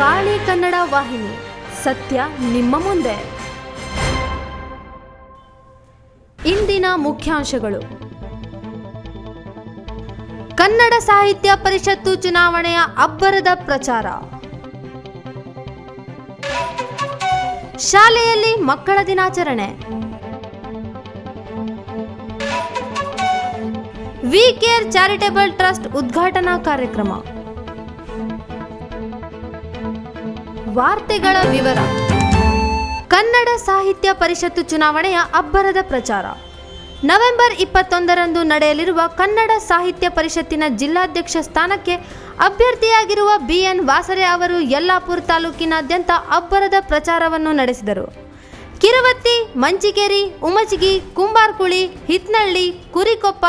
ಕಾಳಿ ಕನ್ನಡ ವಾಹಿನಿ, ಸತ್ಯ ನಿಮ್ಮ ಮುಂದೆ. ಇಂದಿನ ಮುಖ್ಯಾಂಶಗಳು. ಕನ್ನಡ ಸಾಹಿತ್ಯ ಪರಿಷತ್ತು ಚುನಾವಣೆಯ ಅಬ್ಬರದ ಪ್ರಚಾರ. ಶಾಲೆಯಲ್ಲಿ ಮಕ್ಕಳ ದಿನಾಚರಣೆ. ವಿ ಕೇರ್ ಚಾರಿಟೇಬಲ್ ಟ್ರಸ್ಟ್ ಉದ್ಘಾಟನಾ ಕಾರ್ಯಕ್ರಮ. ವಾರ್ತೆಗಳ ವಿವರ. ಕನ್ನಡ ಸಾಹಿತ್ಯ ಪರಿಷತ್ತು ಚುನಾವಣೆಯ ಅಬ್ಬರದ ಪ್ರಚಾರ. ನವೆಂಬರ್ 21ರಂದು ನಡೆಯಲಿರುವ ಕನ್ನಡ ಸಾಹಿತ್ಯ ಪರಿಷತ್ತಿನ ಜಿಲ್ಲಾಧ್ಯಕ್ಷ ಸ್ಥಾನಕ್ಕೆ ಅಭ್ಯರ್ಥಿಯಾಗಿರುವ BN ವಾಸರೆ ಅವರು ಯಲ್ಲಾಪುರ ತಾಲೂಕಿನಾದ್ಯಂತ ಅಬ್ಬರದ ಪ್ರಚಾರವನ್ನು ನಡೆಸಿದರು. ಕಿರವತ್ತಿ, ಮಂಚಿಕೇರಿ, ಉಮಚಗಿ, ಕುಂಬಾರ್ಕುಳಿ, ಹಿತ್ನಳ್ಳಿ, ಕುರಿಕೊಪ್ಪ,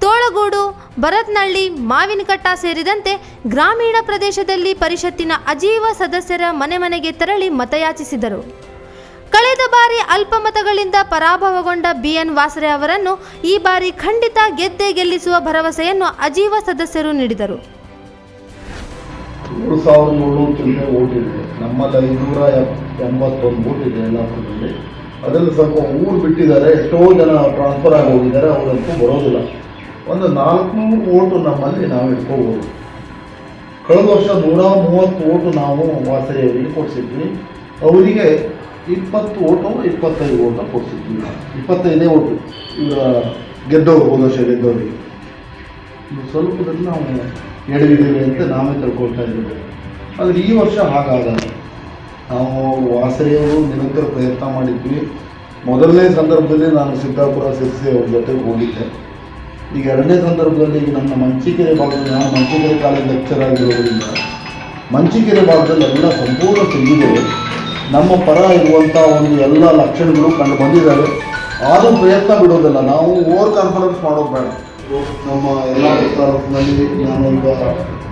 ತೋಳಗೂಡು, ಭರತ್ನಳ್ಳಿ, ಮಾವಿನಕಟ್ಟ ಸೇರಿದಂತೆ ಗ್ರಾಮೀಣ ಪ್ರದೇಶದಲ್ಲಿ ಪರಿಷತ್ತಿನ ಅಜೀವ ಸದಸ್ಯರ ಮನೆ ಮನೆಗೆ ತೆರಳಿ ಮತಯಾಚಿಸಿದರು. ಕಳೆದ ಬಾರಿ ಅಲ್ಪ ಮತಗಳಿಂದ ಪರಾಭವಗೊಂಡ BN ವಾಸರೆ ಅವರನ್ನು ಈ ಬಾರಿ ಖಂಡಿತ ಗೆದ್ದೇ ಗೆಲ್ಲಿಸುವ ಭರವಸೆಯನ್ನು ಅಜೀವ ಸದಸ್ಯರು ನೀಡಿದರು. 3700 ಓಟ್ ಇದೆ. ನಮ್ಮಲ್ಲಿ 581 ಓಟ್ ಇದೆ ಯಲ್ಲಾಪುರದಲ್ಲಿ. ಅದರಲ್ಲಿ ಸ್ವಲ್ಪ ಊರು ಬಿಟ್ಟಿದ್ದಾರೆ, ಎಷ್ಟೋ ಜನ ಟ್ರಾನ್ಸ್ಫರ್ ಆಗಿ ಹೋಗಿದ್ದಾರೆ, ಅವರಂತೂ ಬರೋದಿಲ್ಲ. ಒಂದು 400 ಓಟು ನಮ್ಮಲ್ಲಿ ನಾವು ಇಟ್ಕೋಬೋದು. ಕಳೆದ ವರ್ಷ 130 ಓಟು ನಾವು ವಾಸರೆಯವರಿಗೆ ಕೊಡಿಸಿದ್ವಿ. ಅವರಿಗೆ 20 ಓಟು 25 ಓಟ ಕೊಡಿಸಿದ್ವಿ. 25 ಓಟು ಇವರ ಗೆದ್ದವರು, ಹೋದ ವರ್ಷ ಗೆದ್ದವರಿಗೆ. ಸ್ವಲ್ಪದಲ್ಲಿ ನಾವು ಎಡವಿದ್ದೀವಿ ಅಂತ ನಾವೇ ತಿಳ್ಕೊಳ್ತಾ ಇದ್ದೀವಿ. ಆದರೆ ಈ ವರ್ಷ ಹಾಗಾಗಲ್ಲ. ನಾವು ವಾಸರೆಯವರು ನಿರಂತರ ಪ್ರಯತ್ನ ಮಾಡಿದ್ವಿ. ಮೊದಲನೇ ಸಂದರ್ಭದಲ್ಲಿ ನಾನು ಸಿದ್ದಾಪುರ ಸಿರ್ಸಿ ಅವ್ರ ಜೊತೆಗೆ ಹೋಗಿದ್ದೆ. ಈಗ ಎರಡನೇ ಸಂದರ್ಭದಲ್ಲಿ ಈಗ ನನ್ನ ಮಂಚಿಕೆರೆ ಭಾಗದಲ್ಲಿ, ನಾನು ಮಂಚಿಕೆರೆ ಕಾಲೇಜ್ ಲೆಕ್ಚರ್ ಆಗಿರೋದ್ರಿಂದ ಮಂಚಿಕೆರೆ ಭಾಗದಲ್ಲಿ ಎಲ್ಲ ಸಂಪೂರ್ಣ ತೆಗೆದು ನಮ್ಮ ಪರ ಇರುವಂಥ ಒಂದು ಎಲ್ಲ ಲಕ್ಷಣಗಳು ಕಂಡು ಬಂದಿದ್ದಾವೆ. ಆದರೂ ಪ್ರಯತ್ನ ಬಿಡೋದಿಲ್ಲ. ನಾವು ಓವರ್ ಕಾನ್ಫಿಡೆನ್ಸ್ ಮಾಡೋದು ಬೇಡ. ನಮ್ಮ ಎಲ್ಲ ತಾಲೂಕಿನಲ್ಲಿ ನಾನು ಈಗ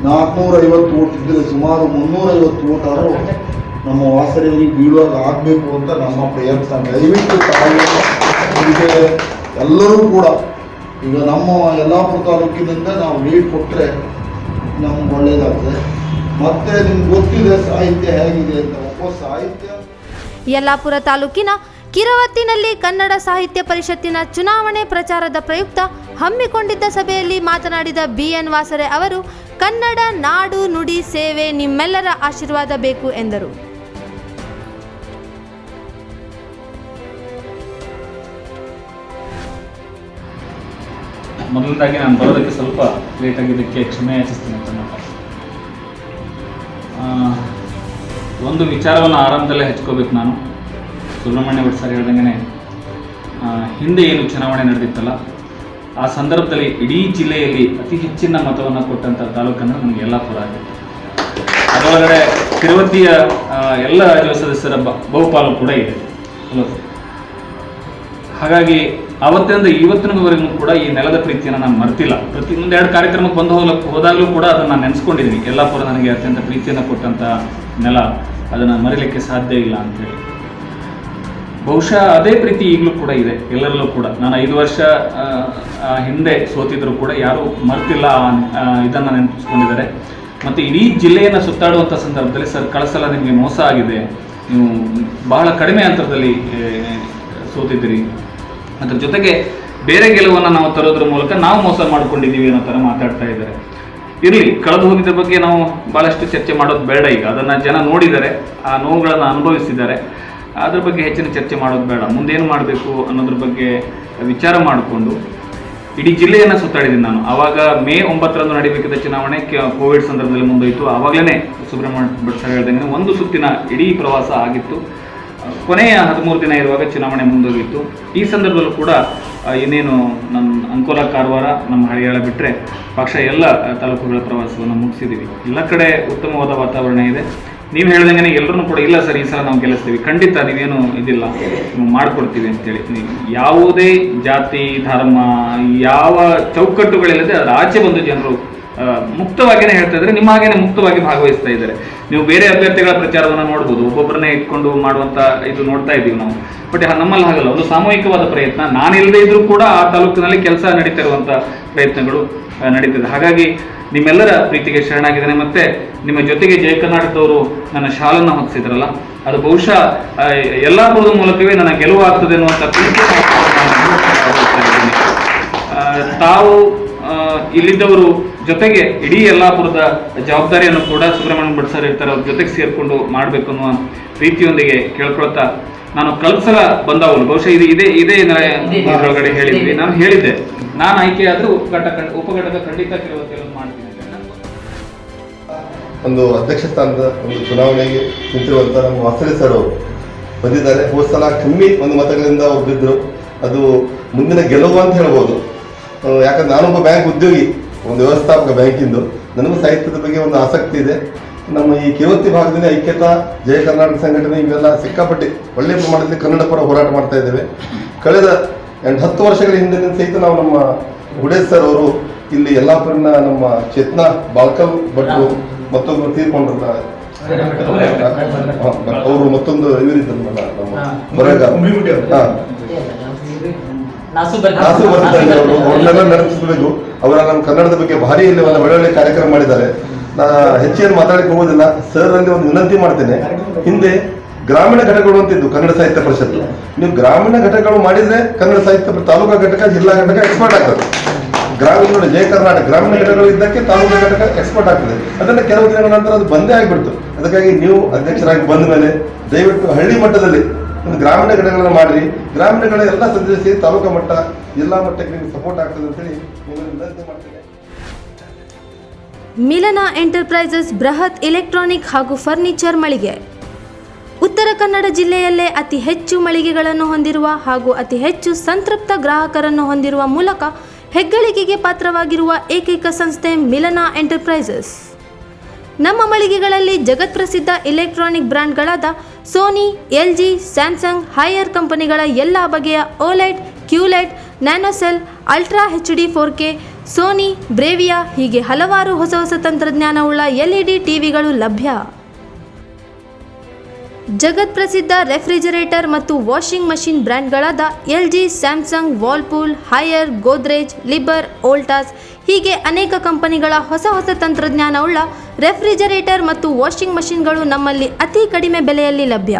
450 ಓಟ್ ಇದ್ದರೆ ಸುಮಾರು 350 ಓಟ್ ಆದರೂ ನಮ್ಮ ವಾಸರೆಯವರಿಗೆ ಬೀಳುವಾಗ ಆಗಬೇಕು ಅಂತ ನಮ್ಮ ಪ್ರಯತ್ನ. ದಯವಿಟ್ಟು ತಾವು ಎಲ್ಲರೂ ಕೂಡ ಈಗ ನಮ್ಮ ಯಲ್ಲಾಪುರ ತಾಲೂಕಿನಿಂದ ನಾವು ಲೀಡ್ ಕೊಟ್ಟರೆ ನಮ್ಗೆ ಒಳ್ಳೆಯದಾಗ್ತದೆ. ಮತ್ತೆ ನಿಮ್ಗೆ ಗೊತ್ತಿದೆ ಸಾಹಿತ್ಯ ಹೇಗಿದೆ ಅಂತ. ಸಾಹಿತ್ಯ. ಯಲ್ಲಾಪುರ ತಾಲೂಕಿನ ಕಿರವತ್ತಿನಲ್ಲಿ ಕನ್ನಡ ಸಾಹಿತ್ಯ ಪರಿಷತ್ತಿನ ಚುನಾವಣೆ ಪ್ರಚಾರದ ಪ್ರಯುಕ್ತ ಹಮ್ಮಿಕೊಂಡಿದ್ದ ಸಭೆಯಲ್ಲಿ ಮಾತನಾಡಿದ BN ವಾಸರೆ ಅವರು ಕನ್ನಡ ನಾಡು ನುಡಿ ಸೇವೆ ನಿಮ್ಮೆಲ್ಲರ ಆಶೀರ್ವಾದ ಬೇಕು ಎಂದರು. ಮೊದಲದಾಗಿ ನಾನು ಬರೋದಕ್ಕೆ ಸ್ವಲ್ಪ ಲೇಟ್ ಆಗಿದ್ದಕ್ಕೆ ಕ್ಷಮೆ ಯಾಚಿಸ್ತೀನಿ ಅಂತ ನಾನು. ಒಂದು ವಿಚಾರವನ್ನು ಆರಂಭದಲ್ಲೇ ಹಚ್ಕೋಬೇಕು ನಾನು. ಸುಬ್ರಹ್ಮಣ್ಯ ಭಟ್ ಸರ್ ಹೇಳ್ದಂಗೆ ಹಿಂದೆ ಏನು ಚುನಾವಣೆ ನಡೆದಿತ್ತಲ್ಲ, ಆ ಸಂದರ್ಭದಲ್ಲಿ ಇಡೀ ಜಿಲ್ಲೆಯಲ್ಲಿ ಅತಿ ಹೆಚ್ಚಿನ ಮತವನ್ನು ಕೊಟ್ಟಂಥ ತಾಲೂಕನ್ನು ನಮಗೆ ಯಲ್ಲಾಪುರ ಆಗಿತ್ತು. ಅದರೊಳಗಡೆ ಕಿರವತ್ತಿಯ ಎಲ್ಲ ಅಜೀವ ಸದಸ್ಯರ ಬಹುಪಾಲು ಕೂಡ ಇದೆ. ಹಾಗಾಗಿ ಆವತ್ತಿನಿಂದ ಇವತ್ತಿನವರೆಗೂ ಕೂಡ ಈ ನೆಲದ ಪ್ರೀತಿಯನ್ನು ನಾನು ಮರ್ತಿಲ್ಲ. ಪ್ರತಿಯೊಂದು 2 ಕಾರ್ಯಕ್ರಮಕ್ಕೆ ಹೋದಾಗಲೂ ಕೂಡ ಅದನ್ನು ನಾನು ನೆನೆಸ್ಕೊಂಡಿದ್ದೀನಿ. ಯಲ್ಲಾಪುರ ನನಗೆ ಅತ್ಯಂತ ಪ್ರೀತಿಯನ್ನು ಕೊಟ್ಟಂಥ ನೆಲ, ಅದನ್ನು ಮರೀಲಿಕ್ಕೆ ಸಾಧ್ಯ ಇಲ್ಲ ಅಂತೇಳಿ. ಬಹುಶಃ ಅದೇ ಪ್ರೀತಿ ಈಗಲೂ ಕೂಡ ಇದೆ ಎಲ್ಲರಲ್ಲೂ ಕೂಡ. ನಾನು 5 ವರ್ಷ ಹಿಂದೆ ಸೋತಿದ್ರು ಕೂಡ ಯಾರೂ ಮರ್ತಿಲ್ಲ, ಇದನ್ನು ನೆನಪಿಸ್ಕೊಂಡಿದ್ದಾರೆ. ಮತ್ತು ಇಡೀ ಜಿಲ್ಲೆಯನ್ನು ಸುತ್ತಾಡುವಂಥ ಸಂದರ್ಭದಲ್ಲಿ ಸರ್, ಕಳಿಸಲ್ಲ ನಿಮಗೆ ಮೋಸ ಆಗಿದೆ, ನೀವು ಬಹಳ ಕಡಿಮೆ ಅಂತರದಲ್ಲಿ ಸೋತಿದ್ದೀರಿ, ಅದ್ರ ಜೊತೆಗೆ ಬೇರೆ ಗೆಲುವನ್ನು ನಾವು ತರೋದ್ರ ಮೂಲಕ ನಾವು ಮೋಸ ಮಾಡ್ಕೊಂಡಿದ್ದೀವಿ ಅನ್ನೋ ಥರ ಮಾತಾಡ್ತಾ ಇದ್ದಾರೆ. ಇರಲಿ, ಕಳೆದು ಹೋಗಿದ್ದ ಬಗ್ಗೆ ನಾವು ಭಾಳಷ್ಟು ಚರ್ಚೆ ಮಾಡೋದು ಬೇಡ. ಈಗ ಅದನ್ನು ಜನ ನೋಡಿದ್ದಾರೆ, ಆ ನೋವುಗಳನ್ನು ಅನುಭವಿಸಿದ್ದಾರೆ. ಅದ್ರ ಬಗ್ಗೆ ಹೆಚ್ಚಿನ ಚರ್ಚೆ ಮಾಡೋದು ಬೇಡ. ಮುಂದೇನು ಮಾಡಬೇಕು ಅನ್ನೋದ್ರ ಬಗ್ಗೆ ವಿಚಾರ ಮಾಡಿಕೊಂಡು ಇಡೀ ಜಿಲ್ಲೆಯನ್ನು ಸುತ್ತಾಡಿದ್ದೀನಿ ನಾನು. ಆವಾಗ ಮೇ 9ರಂದು ನಡೀಬೇಕಿದ್ದ ಚುನಾವಣೆ ಕೋವಿಡ್ ಸಂದರ್ಭದಲ್ಲಿ ಮುಂದೋಯಿತು. ಆವಾಗಲೇ ಸುಬ್ರಹ್ಮಣ್ಯ ಭಟ್ ಸರ್ ಹೇಳ್ದಂಗೆ ಒಂದು ಸುತ್ತಿನ ಇಡೀ ಪ್ರವಾಸ ಆಗಿತ್ತು. ಕೊನೆಯ 13 ದಿನ ಇರುವಾಗ ಚುನಾವಣೆ ಮುಂದೋಗಿತ್ತು. ಈ ಸಂದರ್ಭದಲ್ಲೂ ಕೂಡ ಇನ್ನೇನು ನಮ್ಮ ಅಂಕೋಲ, ಕಾರವಾರ, ನಮ್ಮ ಹಳಿಯಾಳ ಬಿಟ್ಟರೆ ಪಕ್ಷ ಎಲ್ಲ ತಾಲೂಕುಗಳ ಪ್ರವಾಸವನ್ನು ಮುಗಿಸಿದ್ದೀವಿ. ಎಲ್ಲ ಕಡೆ ಉತ್ತಮವಾದ ವಾತಾವರಣ ಇದೆ. ನೀವು ಹೇಳ್ದಂಗೆ ಎಲ್ಲರೂ ಕೂಡ ಇಲ್ಲ ಸರ್ ಈ ಸಲ ನಾವು ಗೆಲ್ಲಿಸ್ತೀವಿ, ಖಂಡಿತ ನೀವೇನು ಇದಿಲ್ಲ ಮಾಡಿಕೊಡ್ತೀವಿ ಅಂತೇಳಿ. ಯಾವುದೇ ಜಾತಿ ಧರ್ಮ ಯಾವ ಚೌಕಟ್ಟುಗಳಿಲ್ಲದೆ ಅದರ ಆಚೆ ಬಂದು ಜನರು ಮುಕ್ತವಾಗಿಯೇ ಹೇಳ್ತಾ ಇದ್ದಾರೆ, ನಿಮ್ಮ ಹಾಗೇನೆ ಮುಕ್ತವಾಗಿ ಭಾಗವಹಿಸ್ತಾ ಇದ್ದಾರೆ. ನೀವು ಬೇರೆ ಅಭ್ಯರ್ಥಿಗಳ ಪ್ರಚಾರವನ್ನು ನೋಡ್ಬೋದು, ಒಬ್ಬೊಬ್ಬರನ್ನೇ ಇಟ್ಕೊಂಡು ಮಾಡುವಂತ ಇದು ನೋಡ್ತಾ ಇದ್ದೀವಿ ನಾವು. ಬಟ್ ನಮ್ಮಲ್ಲಿ ಹಾಗಲ್ಲ, ಒಂದು ಸಾಮೂಹಿಕವಾದ ಪ್ರಯತ್ನ. ನಾನಿಲ್ಲದೆ ಇದ್ರೂ ಕೂಡ ಆ ತಾಲೂಕಿನಲ್ಲಿ ಕೆಲಸ ನಡೀತಾ ಇರುವಂತ ಪ್ರಯತ್ನಗಳು ನಡೀತಿದೆ. ಹಾಗಾಗಿ ನಿಮ್ಮೆಲ್ಲರ ಪ್ರೀತಿಗೆ ಶರಣಾಗಿದ್ದೇನೆ. ಮತ್ತೆ ನಿಮ್ಮ ಜೊತೆಗೆ ಜಯ ಕರ್ನಾಟಕದವರು ನನ್ನ ಶಾಲನ್ನ ಹೊತ್ತಿಸಿದ್ರಲ್ಲ, ಅದು ಬಹುಶಃ ಯಲ್ಲಾಪುರದ ಮೂಲಕವೇ ನನ್ನ ಗೆಲುವು ಆಗ್ತದೆ ಅನ್ನುವಂಥ ಪ್ರೀತಿ ತಾವು ಇಲ್ಲಿದ್ದವರು ಜೊತೆಗೆ ಇಡೀ ಯಲ್ಲಾಪುರದ ಜವಾಬ್ದಾರಿಯನ್ನು ಕೂಡ ಸುಬ್ರಹ್ಮಣ್ಯ ಭಟ್ ಸರ್ ಇರ್ತಾರೆ, ಅವ್ರ ಜೊತೆಗೆ ಸೇರಿಕೊಂಡು ಮಾಡಬೇಕು ಅನ್ನುವ ಪ್ರೀತಿಯೊಂದಿಗೆ ಕೇಳ್ಕೊಳ್ತಾ, ನಾನು ಕಳೆದ ಸಲ ಬಂದವನು ಬಹುಶಃ ಇದೇ ಇದರೊಳಗಡೆ ಹೇಳಿದ್ವಿ, ನಾನು ಹೇಳಿದ್ದೆ ನಾನು ಆಯ್ಕೆ ಆದರೂ ಉಪಘಟಕ ಖಂಡಿತ ಕೆಲವು ಮಾಡ್ತೀನಿ. ಒಂದು ಅಧ್ಯಕ್ಷ ಸ್ಥಾನದ ಒಂದು ಚುನಾವಣೆಗೆ ನಿಂತಿರುವಂಥ ನಮ್ಮ ವಾಸನೆ ಸರ್ ಅವರು ಬಂದಿದ್ದಾರೆ. ಹೋದ ಸಲ ಕಮ್ಮಿ ಒಂದು ಮತಗಳಿಂದ ಅವ್ರು ಬಿದ್ದರು. ಅದು ಮುಂದಿನ ಗೆಲುವು ಅಂತ ಹೇಳ್ಬೋದು. ಯಾಕಂದ್ರೆ ನಾನೊಬ್ಬ ಬ್ಯಾಂಕ್ ಉದ್ಯೋಗಿ, ಒಂದು ವ್ಯವಸ್ಥಾಪಕ ಬ್ಯಾಂಕಿಂದು, ನನಗೂ ಸಾಹಿತ್ಯದ ಬಗ್ಗೆ ಒಂದು ಆಸಕ್ತಿ ಇದೆ. ನಮ್ಮ ಈ ಕಿರುವತ್ತಿ ಭಾಗದಲ್ಲಿ ಐಕ್ಯತಾ ಜಯ ಕರ್ನಾಟಕ ಸಂಘಟನೆ ಇವೆಲ್ಲ ಸಿಕ್ಕಾಪಟ್ಟೆ ಒಳ್ಳೆಯ ಪ್ರಮಾಣದಲ್ಲಿ ಕನ್ನಡ ಪರ ಹೋರಾಟ ಮಾಡ್ತಾ ಇದ್ದೇವೆ. ಕಳೆದ 10 ವರ್ಷಗಳ ಹಿಂದಿನ ಸಹಿತ ನಾವು ನಮ್ಮ ಹುಡೇಶ್ ಸರ್ ಅವರು ಇಲ್ಲಿ ಯಲ್ಲಾಪುರಿನ ನಮ್ಮ ಚೇತನಾ ಬಾಳ್ಕಲ್ ಭಟ್ರು ಮತ್ತೊಬ್ಬರು ತೀರ್ಕೊಂಡ್ರಲ್ಲ ಅವರು, ಮತ್ತೊಂದು ಇವರಿದ್ದಲ್ಲ ನಮ್ಮ ನಾಸು ಬರ್ತಾರೆ ಅವರು, ಅವ್ರನ್ನೆಲ್ಲ ನಡೆಸಬೇಕು. ಅವರ ನಮ್ಮ ಕನ್ನಡದ ಬಗ್ಗೆ ಭಾರಿ ಇಲ್ಲಿ ಒಂದು ಒಳ್ಳೊಳ್ಳೆ ಕಾರ್ಯಕ್ರಮ ಮಾಡಿದ್ದಾರೆ. ನಾ ಹೆಚ್ಚೇನು ಮಾತಾಡಕ್ಕೆ ಹೋಗೋದಿಲ್ಲ. ಸರ್ ಅಲ್ಲಿ ಒಂದು ವಿನಂತಿ ಮಾಡ್ತೇನೆ, ಹಿಂದೆ ಗ್ರಾಮೀಣ ಘಟಕಗಳು ಅಂತಿದ್ದು ಕನ್ನಡ ಸಾಹಿತ್ಯ ಪರಿಷತ್ತು. ನೀವು ಗ್ರಾಮೀಣ ಘಟಕಗಳು ಮಾಡಿದ್ರೆ ಕನ್ನಡ ಸಾಹಿತ್ಯ ತಾಲೂಕಾ ಘಟಕ, ಜಿಲ್ಲಾ ಘಟಕ ಎಕ್ಸ್ಪರ್ಟ್ ಆಗ್ತದೆ. ಗ್ರಾಮೀಣ ನೋಡಿ, ಜಯ ಕರ್ನಾಟಕ ಗ್ರಾಮೀಣ ಘಟಕಗಳು ಇದ್ದಕ್ಕೆ ತಾಲೂಕಾ ಘಟಕ ಎಕ್ಸ್ಪರ್ಟ್ ಆಗ್ತದೆ. ಅದನ್ನ ಕೆಲವು ದಿನಗಳ ನಂತರ ಅದು ಬಂದೇ ಆಗಿಬಿಡ್ತು. ಅದಕ್ಕಾಗಿ ನೀವು ಅಧ್ಯಕ್ಷರಾಗಿ ಬಂದ ಮೇಲೆ ದಯವಿಟ್ಟು ಹಳ್ಳಿ ಮಟ್ಟದಲ್ಲಿ ಒಂದು ಗ್ರಾಮೀಣ ಘಟಕಗಳನ್ನು ಮಾಡಿರಿ. ಗ್ರಾಮೀಣಗಳ ಎಲ್ಲ ಸದಸ್ಯರು ಸೇರಿ ತಾಲೂಕಾ ಮಟ್ಟ, ಜಿಲ್ಲಾ ಮಟ್ಟಕ್ಕೆ ನಿಮಗೆ ಸಪೋರ್ಟ್ ಆಗ್ತದೆ ಅಂತೇಳಿ ನಿಮ್ಮನ್ನು ವಿನಂತಿ ಮಾಡ್ತೇನೆ. ಮಿಲನ ಎಂಟರ್ಪ್ರೈಸಸ್ ಬೃಹತ್ ಎಲೆಕ್ಟ್ರಾನಿಕ್ ಹಾಗೂ ಫರ್ನಿಚರ್ ಮಳಿಗೆ. ಉತ್ತರ ಕನ್ನಡ ಜಿಲ್ಲೆಯಲ್ಲೇ ಅತಿ ಹೆಚ್ಚು ಮಳಿಗೆಗಳನ್ನು ಹೊಂದಿರುವ ಹಾಗೂ ಅತಿ ಹೆಚ್ಚು ಸಂತೃಪ್ತ ಗ್ರಾಹಕರನ್ನು ಹೊಂದಿರುವ ಮೂಲಕ ಹೆಗ್ಗಳಿಕೆಗೆ ಪಾತ್ರವಾಗಿರುವ ಏಕೈಕ ಸಂಸ್ಥೆ ಮಿಲನ ಎಂಟರ್ಪ್ರೈಸಸ್. ನಮ್ಮ ಮಳಿಗೆಗಳಲ್ಲಿ ಜಗತ್ಪ್ರಸಿದ್ಧ ಎಲೆಕ್ಟ್ರಾನಿಕ್ ಬ್ರ್ಯಾಂಡ್ಗಳಾದ ಸೋನಿ, LG, ಸ್ಯಾಮ್ಸಂಗ್, ಹೈಯರ್ ಕಂಪನಿಗಳ ಎಲ್ಲ ಬಗೆಯ OLED, QLED, nanocell, ultra HD 4K, Sony, Bravia ಹೀಗೆ ಹಲವಾರು ಹೊಸ ಹೊಸ ತಂತ್ರಜ್ಞಾನವುಳ್ಳ LED ಟಿವಿಗಳು ಲಭ್ಯ. ಜಗತ್ಪ್ರಸಿದ್ಧ ರೆಫ್ರಿಜರೇಟರ್ ಮತ್ತು ವಾಷಿಂಗ್ ಮಷಿನ್ ಬ್ರ್ಯಾಂಡ್ಗಳಾದ LG, Samsung, Whirlpool, Haier, Godrej, ಲಿಬರ್, ವೋಲ್ಟಾಸ್ ಹೀಗೆ ಅನೇಕ ಕಂಪನಿಗಳ ಹೊಸ ಹೊಸ ತಂತ್ರಜ್ಞಾನವುಳ್ಳ ರೆಫ್ರಿಜರೇಟರ್ ಮತ್ತು ವಾಷಿಂಗ್ ಮಷಿನ್ಗಳು ನಮ್ಮಲ್ಲಿ ಅತಿ ಕಡಿಮೆ ಬೆಲೆಯಲ್ಲಿ ಲಭ್ಯ.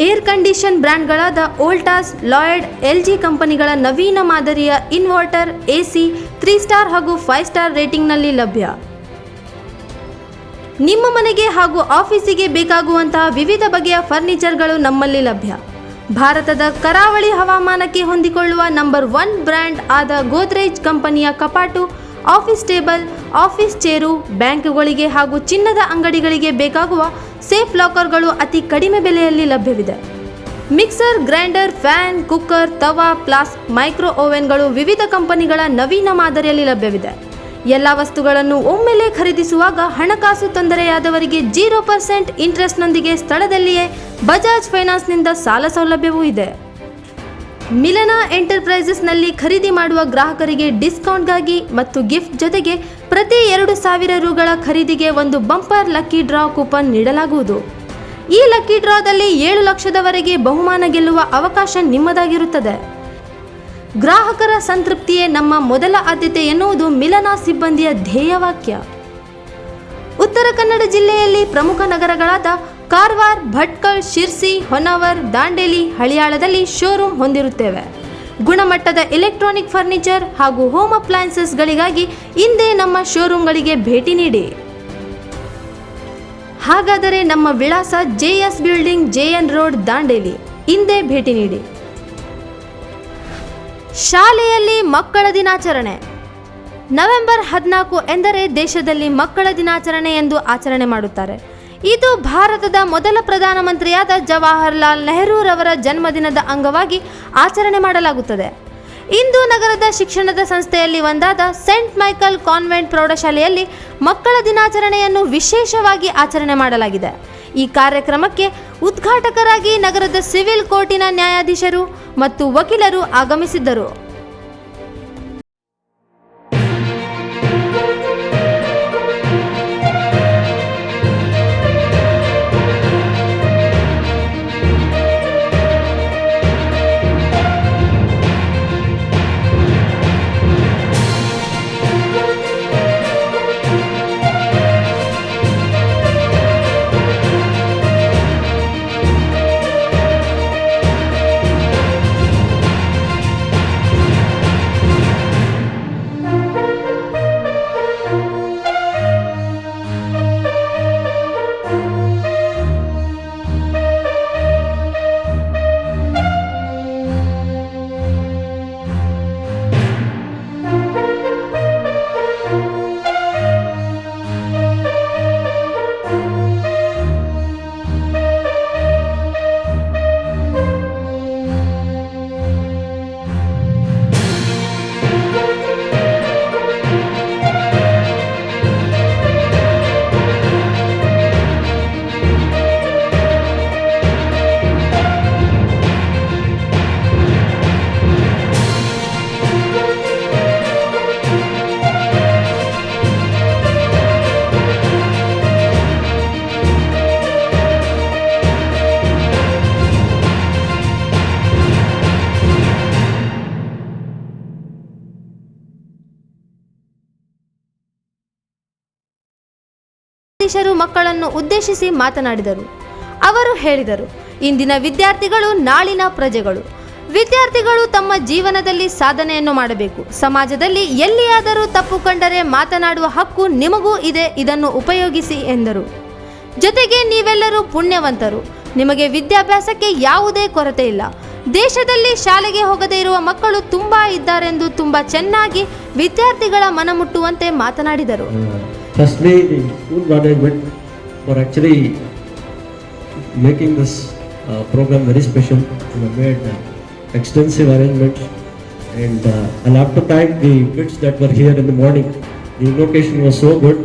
ಏರ್ ಕಂಡೀಷನ್ ಬ್ರ್ಯಾಂಡ್ಗಳಾದ ವೋಲ್ಟಾಸ್, ಲಾಯ್ಡ್, LG ಕಂಪನಿಗಳ ನವೀನ ಮಾದರಿಯ ಇನ್ವರ್ಟರ್, AC 3 ಸ್ಟಾರ್ ಹಾಗೂ 5 ಸ್ಟಾರ್ ರೇಟಿಂಗ್ನಲ್ಲಿ ಲಭ್ಯ. ನಿಮ್ಮ ಮನೆಗೆ ಹಾಗೂ ಆಫೀಸಿಗೆ ಬೇಕಾಗುವಂತಹ ವಿವಿಧ ಬಗೆಯ ಫರ್ನಿಚರ್ಗಳು ನಮ್ಮಲ್ಲಿ ಲಭ್ಯ. ಭಾರತದ ಕರಾವಳಿ ಹವಾಮಾನಕ್ಕೆ ಹೊಂದಿಕೊಳ್ಳುವ ನಂಬರ್ 1 ಬ್ರ್ಯಾಂಡ್ ಆದ ಗೋದ್ರೇಜ್ ಕಂಪನಿಯ ಕಪಾಟು, ಆಫೀಸ್ ಟೇಬಲ್, ಆಫೀಸ್ ಚೇರು, ಬ್ಯಾಂಕ್ಗಳಿಗೆ ಹಾಗೂ ಚಿನ್ನದ ಅಂಗಡಿಗಳಿಗೆ ಬೇಕಾಗುವ ಸೇಫ್ ಲಾಕರ್ಗಳು ಅತಿ ಕಡಿಮೆ ಬೆಲೆಯಲ್ಲಿ ಲಭ್ಯವಿದೆ. ಮಿಕ್ಸರ್, ಗ್ರೈಂಡರ್, ಫ್ಯಾನ್, ಕುಕ್ಕರ್, ತವಾ, ಪ್ಲಾಸ್ಕ್, ಮೈಕ್ರೋ ಓವೆನ್ಗಳು ವಿವಿಧ ಕಂಪನಿಗಳ ನವೀನ ಮಾದರಿಯಲ್ಲಿ ಲಭ್ಯವಿದೆ. ಎಲ್ಲ ವಸ್ತುಗಳನ್ನು ಒಮ್ಮೆಲೇ ಖರೀದಿಸುವಾಗ ಹಣಕಾಸು ತೊಂದರೆಯಾದವರಿಗೆ 0% ಇಂಟ್ರೆಸ್ಟ್ನೊಂದಿಗೆ ಸ್ಥಳದಲ್ಲಿಯೇ ಬಜಾಜ್ ಫೈನಾನ್ಸ್ನಿಂದ ಸಾಲ ಸೌಲಭ್ಯವೂ ಇದೆ. ಮಿಲನ ಎಂಟರ್ಪ್ರೈಸಸ್ನಲ್ಲಿ ಖರೀದಿ ಮಾಡುವ ಗ್ರಾಹಕರಿಗೆ ಡಿಸ್ಕೌಂಟ್ಗಾಗಿ ಮತ್ತು ಗಿಫ್ಟ್ ಜೊತೆಗೆ ಪ್ರತಿ 2,000 ರೂಗಳ ಖರೀದಿಗೆ ಒಂದು ಬಂಪರ್ ಲಕ್ಕಿ ಡ್ರಾ ಕೂಪನ್ ನೀಡಲಾಗುವುದು. ಈ ಲಕ್ಕಿ ಡ್ರಾದಲ್ಲಿ 7 ಲಕ್ಷದವರೆಗೆ ಬಹುಮಾನ ಗೆಲ್ಲುವ ಅವಕಾಶ ನಿಮ್ಮದಾಗಿರುತ್ತದೆ. ಗ್ರಾಹಕರ ಸಂತೃಪ್ತಿಯೇ ನಮ್ಮ ಮೊದಲ ಆದ್ಯತೆ ಎನ್ನುವುದು ಮಿಲನ ಸಿಬ್ಬಂದಿಯ ಧ್ಯೇಯವಾಕ್ಯ. ಉತ್ತರ ಕನ್ನಡ ಜಿಲ್ಲೆಯಲ್ಲಿ ಪ್ರಮುಖ ನಗರಗಳಾದ ಕಾರವಾರ, ಭಟ್ಕಳ, ಶಿರ್ಸಿ, ಹೊನ್ನಾವರ, ದಾಂಡೇಲಿ, ಹಳಿಯಾಳದಲ್ಲಿ ಶೋರೂಮ್ ಹೊಂದಿರುತ್ತೇವೆ. ಗುಣಮಟ್ಟದ ಎಲೆಕ್ಟ್ರಾನಿಕ್ ಫರ್ನಿಚರ್ ಹಾಗೂ ಹೋಮ್ ಅಪ್ಲಯನ್ಸಸ್ಗಳಿಗಾಗಿ ಇಂದೇ ನಮ್ಮ ಶೋರೂಮ್ಗಳಿಗೆ ಭೇಟಿ ನೀಡಿ. ಹಾಗಾದರೆ ನಮ್ಮ ವಿಳಾಸ JS building, JN road, Dandeli. ಇಂದೇ ಭೇಟಿ ನೀಡಿ. ಶಾಲೆಯಲ್ಲಿ ಮಕ್ಕಳ ದಿನಾಚರಣೆ. ನವೆಂಬರ್ 14 ಎಂದರೆ ದೇಶದಲ್ಲಿ ಮಕ್ಕಳ ದಿನಾಚರಣೆ ಎಂದು ಆಚರಣೆ ಮಾಡುತ್ತಾರೆ. ಇದು ಭಾರತದ ಮೊದಲ ಪ್ರಧಾನಮಂತ್ರಿಯಾದ ಜವಾಹರಲಾಲ್ ನೆಹರೂರವರ ಜನ್ಮದಿನದ ಅಂಗವಾಗಿ ಆಚರಣೆ ಮಾಡಲಾಗುತ್ತದೆ. ಇಂದು ನಗರದ ಶಿಕ್ಷಣದ ಸಂಸ್ಥೆಯಲ್ಲಿ ಒಂದಾದ ಸೆಂಟ್ ಮೈಕಲ್ ಕಾನ್ವೆಂಟ್ ಪ್ರೌಢಶಾಲೆಯಲ್ಲಿ ಮಕ್ಕಳ ದಿನಾಚರಣೆಯನ್ನು ವಿಶೇಷವಾಗಿ ಆಚರಣೆ ಮಾಡಲಾಗಿದೆ. ಈ ಕಾರ್ಯಕ್ರಮಕ್ಕೆ ಉದ್ಘಾಟಕರಾಗಿ ನಗರದ ಸಿವಿಲ್ ಕೋರ್ಟಿನ ನ್ಯಾಯಾಧೀಶರು ಮತ್ತು ವಕೀಲರು ಆಗಮಿಸಿದ್ದರು. ಅಧ್ಯಕ್ಷರು ಮಕ್ಕಳನ್ನು ಉದ್ದೇಶಿಸಿ ಮಾತನಾಡಿದರು. ಅವರು ಹೇಳಿದರು, ಇಂದಿನ ವಿದ್ಯಾರ್ಥಿಗಳು ನಾಳಿನ ಪ್ರಜೆಗಳು. ವಿದ್ಯಾರ್ಥಿಗಳು ತಮ್ಮ ಜೀವನದಲ್ಲಿ ಸಾಧನೆಯನ್ನು ಮಾಡಬೇಕು. ಸಮಾಜದಲ್ಲಿ ಎಲ್ಲಿಯಾದರೂ ತಪ್ಪು ಕಂಡರೆ ಮಾತನಾಡುವ ಹಕ್ಕು ನಿಮಗೂ ಇದೆ, ಇದನ್ನು ಉಪಯೋಗಿಸಿ ಎಂದರು. ಜೊತೆಗೆ ನೀವೆಲ್ಲರೂ ಪುಣ್ಯವಂತರು, ನಿಮಗೆ ವಿದ್ಯಾಭ್ಯಾಸಕ್ಕೆ ಯಾವುದೇ ಕೊರತೆ ಇಲ್ಲ. ದೇಶದಲ್ಲಿ ಶಾಲೆಗೆ ಹೋಗದೇ ಇರುವ ಮಕ್ಕಳು ತುಂಬಾ ಇದ್ದಾರೆಂದು ತುಂಬಾ ಚೆನ್ನಾಗಿ ವಿದ್ಯಾರ್ಥಿಗಳ ಮನಮುಟ್ಟುವಂತೆ ಮಾತನಾಡಿದರು. Firstly, the school management for actually making this program very special. We made extensive arrangements, and I'll have to thank the kids that were here in the morning. The invocation was so good.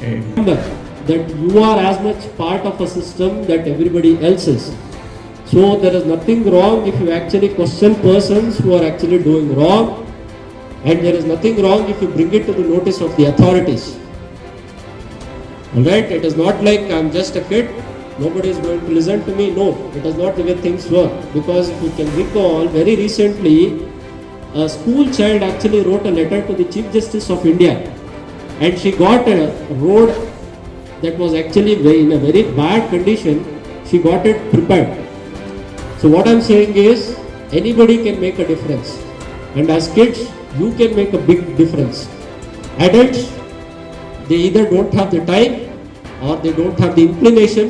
And remember that you are as much part of a system that everybody else is. So there is nothing wrong if you actually question persons who are actually doing wrong, and there is nothing wrong if you bring it to the notice of the authorities. Alright, it is not like I'm just a kid, nobody is going to listen to me. No, it is not the way things work. Because if you can recall, very recently, a school child actually wrote a letter to the Chief Justice of India, and she got a road that was actually in a very bad condition. She got it prepared. So what I'm saying is, anybody can make a difference, and as kids, you can make a big difference. Adults, they either don't have the time, or they don't have the inclination,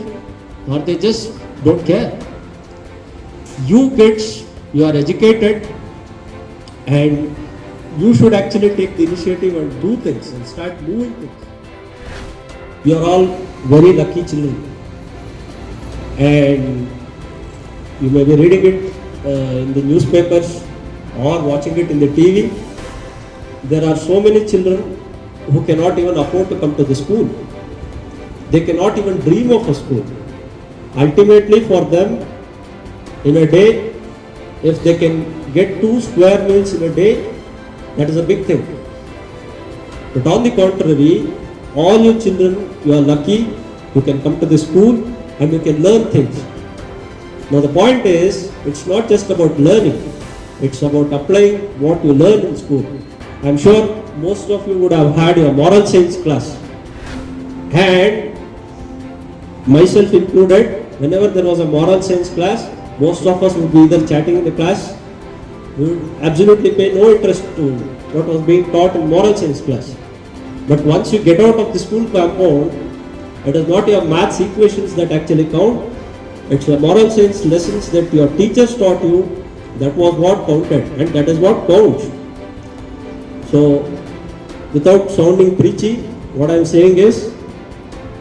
or they just don't care. You kids, you are educated, and you should actually take the initiative and do things and start moving things. You are all very lucky children, and you may be reading it in the newspapers or watching it in the TV. There are so many children who cannot even afford to come to the school. They cannot even dream of a school. Ultimately, for them, in a day, if they can get 2 square meals in a day, that is a big thing. But on the contrary, all you children, you are lucky, you can come to the school and you can learn things. Now the point is, it's not just about learning, it's about applying what you learn in school. I'm sure most of you would have had your moral science class, and myself included, whenever there was a moral science class, most of us would be either chatting in the class, we would absolutely pay no interest to what was being taught in moral science class. But once you get out of the school compound, it is not your maths equations that actually count, it's the moral science lessons that your teachers taught you, that was what counted, and that is what counts. So, without sounding preachy, what I am saying is,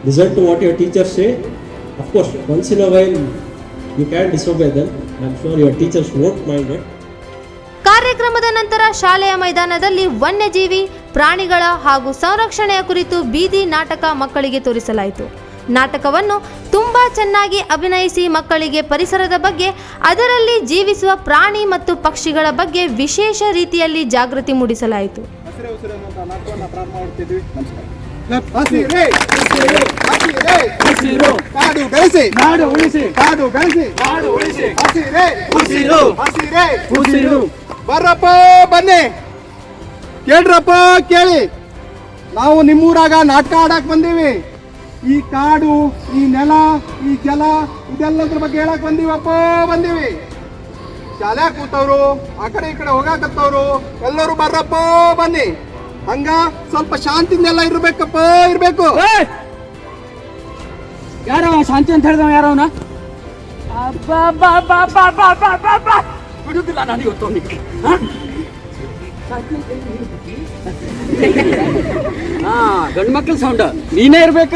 listen to what your teachers say. Of course, once in a while, you can disobey them. I am sure your teachers won't mind it. ಕಾರ್ಯಕ್ರಮದ ನಂತರ ಶಾಲೆಯ ಮೈದಾನದಲ್ಲಿ ವನ್ಯಜೀವಿ ಪ್ರಾಣಿಗಳ ಹಾಗೂ ಸಂರಕ್ಷಣೆಯ ಕುರಿತು ಬೀದಿ ನಾಟಕ ಮಕ್ಕಳಿಗೆ ತೋರಿಸಲಾಯಿತು. ನಾಟಕವನ್ನು ತುಂಬಾ ಚೆನ್ನಾಗಿ ಅಭಿನಯಿಸಿ ಮಕ್ಕಳಿಗೆ ಪರಿಸರದ ಬಗ್ಗೆ, ಅದರಲ್ಲಿ ಜೀವಿಸುವ ಪ್ರಾಣಿ ಮತ್ತು ಪಕ್ಷಿಗಳ ಬಗ್ಗೆ ವಿಶೇಷ ರೀತಿಯಲ್ಲಿ ಜಾಗೃತಿ ಮೂಡಿಸಲಾಯಿತು. ಕಾಡು ಬೆಳೆಸಿ ನಾಡು ಉಳಿಸಿ, ಕಾಡು ಬೆಳೆಸಿ ನಾಡು ಉಳಿಸಿ, ಹಸಿರೇ ಉಸಿರು, ಹಸಿರೇ ಉಸಿರು. ಬರ್ರಪ್ಪ ಬನ್ನಿ, ಕೇಳ್ರಪ್ಪ ಕೇಳಿ, ನಾವು ನಿಮ್ಮೂರಾಗ ನಾಟಕ ಆಡಕ್ ಬಂದೀವಿ. ಈ ಕಾಡು, ಈ ನೆಲ, ಈ ಜಲ, ಇದೆಲ್ಲದ್ರ ಬಗ್ಗೆ ಹೇಳಕ್ ಬಂದೀವಿ. ಶಾಲೆ ಕೂತವ್ರು, ಆ ಕಡೆ ಈ ಕಡೆ ಹೋಗಾಕತ್ತವ್ರು, ಎಲ್ಲರೂ ಬರ್ರಪ್ಪ ಬನ್ನಿ. ಹಂಗ ಸ್ವಲ್ಪ ಶಾಂತಿಯಿಂದೆಲ್ಲ ಇರ್ಬೇಕು. ಯಾರೋ ಶಾಂತಿ ಅಂತ ಹೇಳಿದವ, ಯಾರೋ ಅವನ ಬಿಡುದಿಲ್ಲ ನಾನು ಇವತ್ತು ಅವನಿಗೆ. ಗಂಡು ಮಕ್ಕಳ ಸೌಂಡ್ ನೀನೇ ಇರ್ಬೇಕ.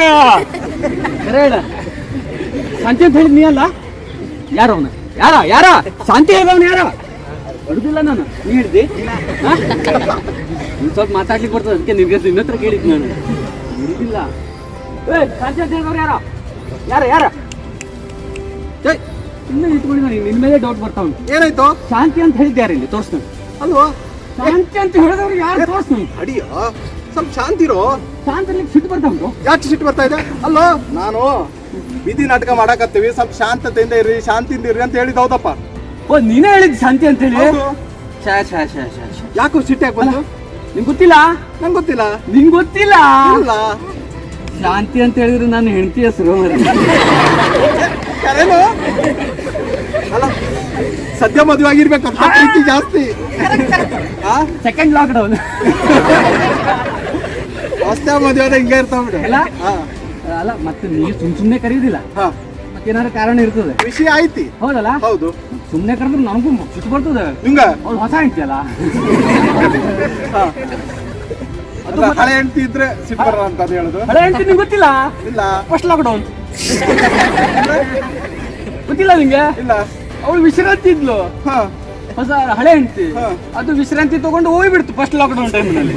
ಹೇಳ ಶಾಂತಿ ಅಂತ ಹೇಳಿದ್ ನೀ ಅಲ್ಲ? ಯಾರೋ ಅವನ, ಯಾರ ಶಾಂತಿ ಹೇಳಿದವನು ಯಾರ? ಬಿಡುದಿಲ್ಲ ನಾನು, ನೀ ಹಿಡ್ದಿ. ನೀನು ಸ್ವಲ್ಪ ಮಾತಾಡ್ಲಿಕ್ಕೆ ಬರ್ತದೆ, ಅದಕ್ಕೆ ನಿನ್ಗೆ ನಿನ್ನ ಹತ್ರ ಕೇಳಿದ್ ನಾನು. ಬಿಡುದಿಲ್ಲ. ಶಾಂತಿ ಅಂತ ಹೇಳಿದವ್ರು ಯಾರ ಇನ್ನು ಇಟ್ಕೊಂಡಿದ್ದಾನೆ, ನಿನ್ನ ಮೇಲೆ ಡೌಟ್ ಬರ್ತಾವ. ಏನಾಯ್ತು? ಶಾಂತಿ ಅಂತ ಹೇಳಿದ್ಯಾರ ಇಲ್ಲಿ ತೋರಿಸ್ತಾನೆ ಅಲ್ವಾ? ಶಾಂತಿ ಅಂತ ಹೇಳಿದವ್ರು ಯಾರು ತೋರಿಸ್ತಾನೆ? ಅಡಿಯ ಸ್ವಲ್ಪ ಶಾಂತಿ ಇರೋ. ಶಾಂತಿ ಸಿಟ್ಟು ಬರ್ತಾವ. ಯಾಕೆ ಸಿಟ್ಟು ಬರ್ತಾ ಇದೆ? ಅಲ್ಲೋ, ನಾನು ಬೀದಿ ನಾಟಕ ಮಾಡಾಕತ್ತೀವಿ, ಸ್ವಲ್ಪ ಶಾಂತತೆಯಿಂದ ಶಾಂತಿಯಿಂದ ಅಂತ ಹೇಳಿದ್ ಹೌದಪ್ಪ. ಓ, ನೀನೇ ಹೇಳಿದ್ ಶಾಂತಿ ಅಂತ ಹೇಳಿ. ಯಾಕೋ ಸಿಟ್ಟು ಯಾಕೆ ಬಂತು? ನಿಂಗೆ ಗೊತ್ತಿಲ್ಲ? ನಂಗೆ ಗೊತ್ತಿಲ್ಲ. ನಿಂಗೆ ಗೊತ್ತಿಲ್ಲ? ಇಲ್ಲ. ಶಾಂತಿ ಅಂತ ಹೇಳಿದ್ರೆ ನನ್ನ ಹೆಂಡತಿ ಹೆಸರು ಕರೆನು ಅಲ್ಲ ಸದ್ಯ ಮದುವೆ ಆಗಿರ್ಬೇಕಂತ ಪ್ರೀತಿ ಜಾಸ್ತಿ. ಸೆಕೆಂಡ್ ಲಾಕ್ಡೌನ್ ಹೊಸ ಮದುವೆ ಆದ ಹಿಂಗೆ ಇರ್ತಾವ ಬಿಡು. ಅಲ್ಲ ಹಾ ಅಲ್ಲ ಮತ್ತೆ ನೀವು ಸುಮ್ಮನೆ ಕರೆಯುದಿಲ್ಲ, ಹಾ ಮತ್ತೇನಾದ್ರು ಕಾರಣ ಇರ್ತದೆ. ವಿಷಯ ಐತಿ. ಹೌದಲ್ಲ, ಹೌದು. ಸುಮ್ಮನೆ ಕರೆದ್ರೆ ನನಗೂ ಸಿಟ್ಟು ಬರ್ತದೆ. ನಿಂಗ ಅವ್ಳು ಹೊಸ ಹೆಂಡತಿ ಅಲ್ಲ. ಹಾ. ಅದು ಹಳೆ ಹೆಂಡತಿ ಇದ್ರೆ ಸಿಟ್ಟು ಬರಲ್ಲ ಅಂತ ಅದು ಹೇಳುದು. ಹಳೆ ಹೆಂಡತಿ ನಿಂಗೆ ಗೊತ್ತಿಲ್ಲ? ಇಲ್ಲ. ಫಸ್ಟ್ ಲಾಕ್ಡೌನ್ ಗೊತ್ತಿಲ್ಲ ನಿಂಗೆ? ಇಲ್ಲ. ಅವಳು ವಿಶ್ರಾಂತಿ ಇದ್ಲು, ಹಾ ಹೊಸ ಹಳೆ ಹೆಂಡತಿ. ಹಾ. ಅದು ವಿಶ್ರಾಂತಿ ತಗೊಂಡು ಹೋಗ್ಬಿಡ್ತು ಫಸ್ಟ್ ಲಾಕ್ಡೌನ್ ಟೈಮ್ನಲ್ಲಿ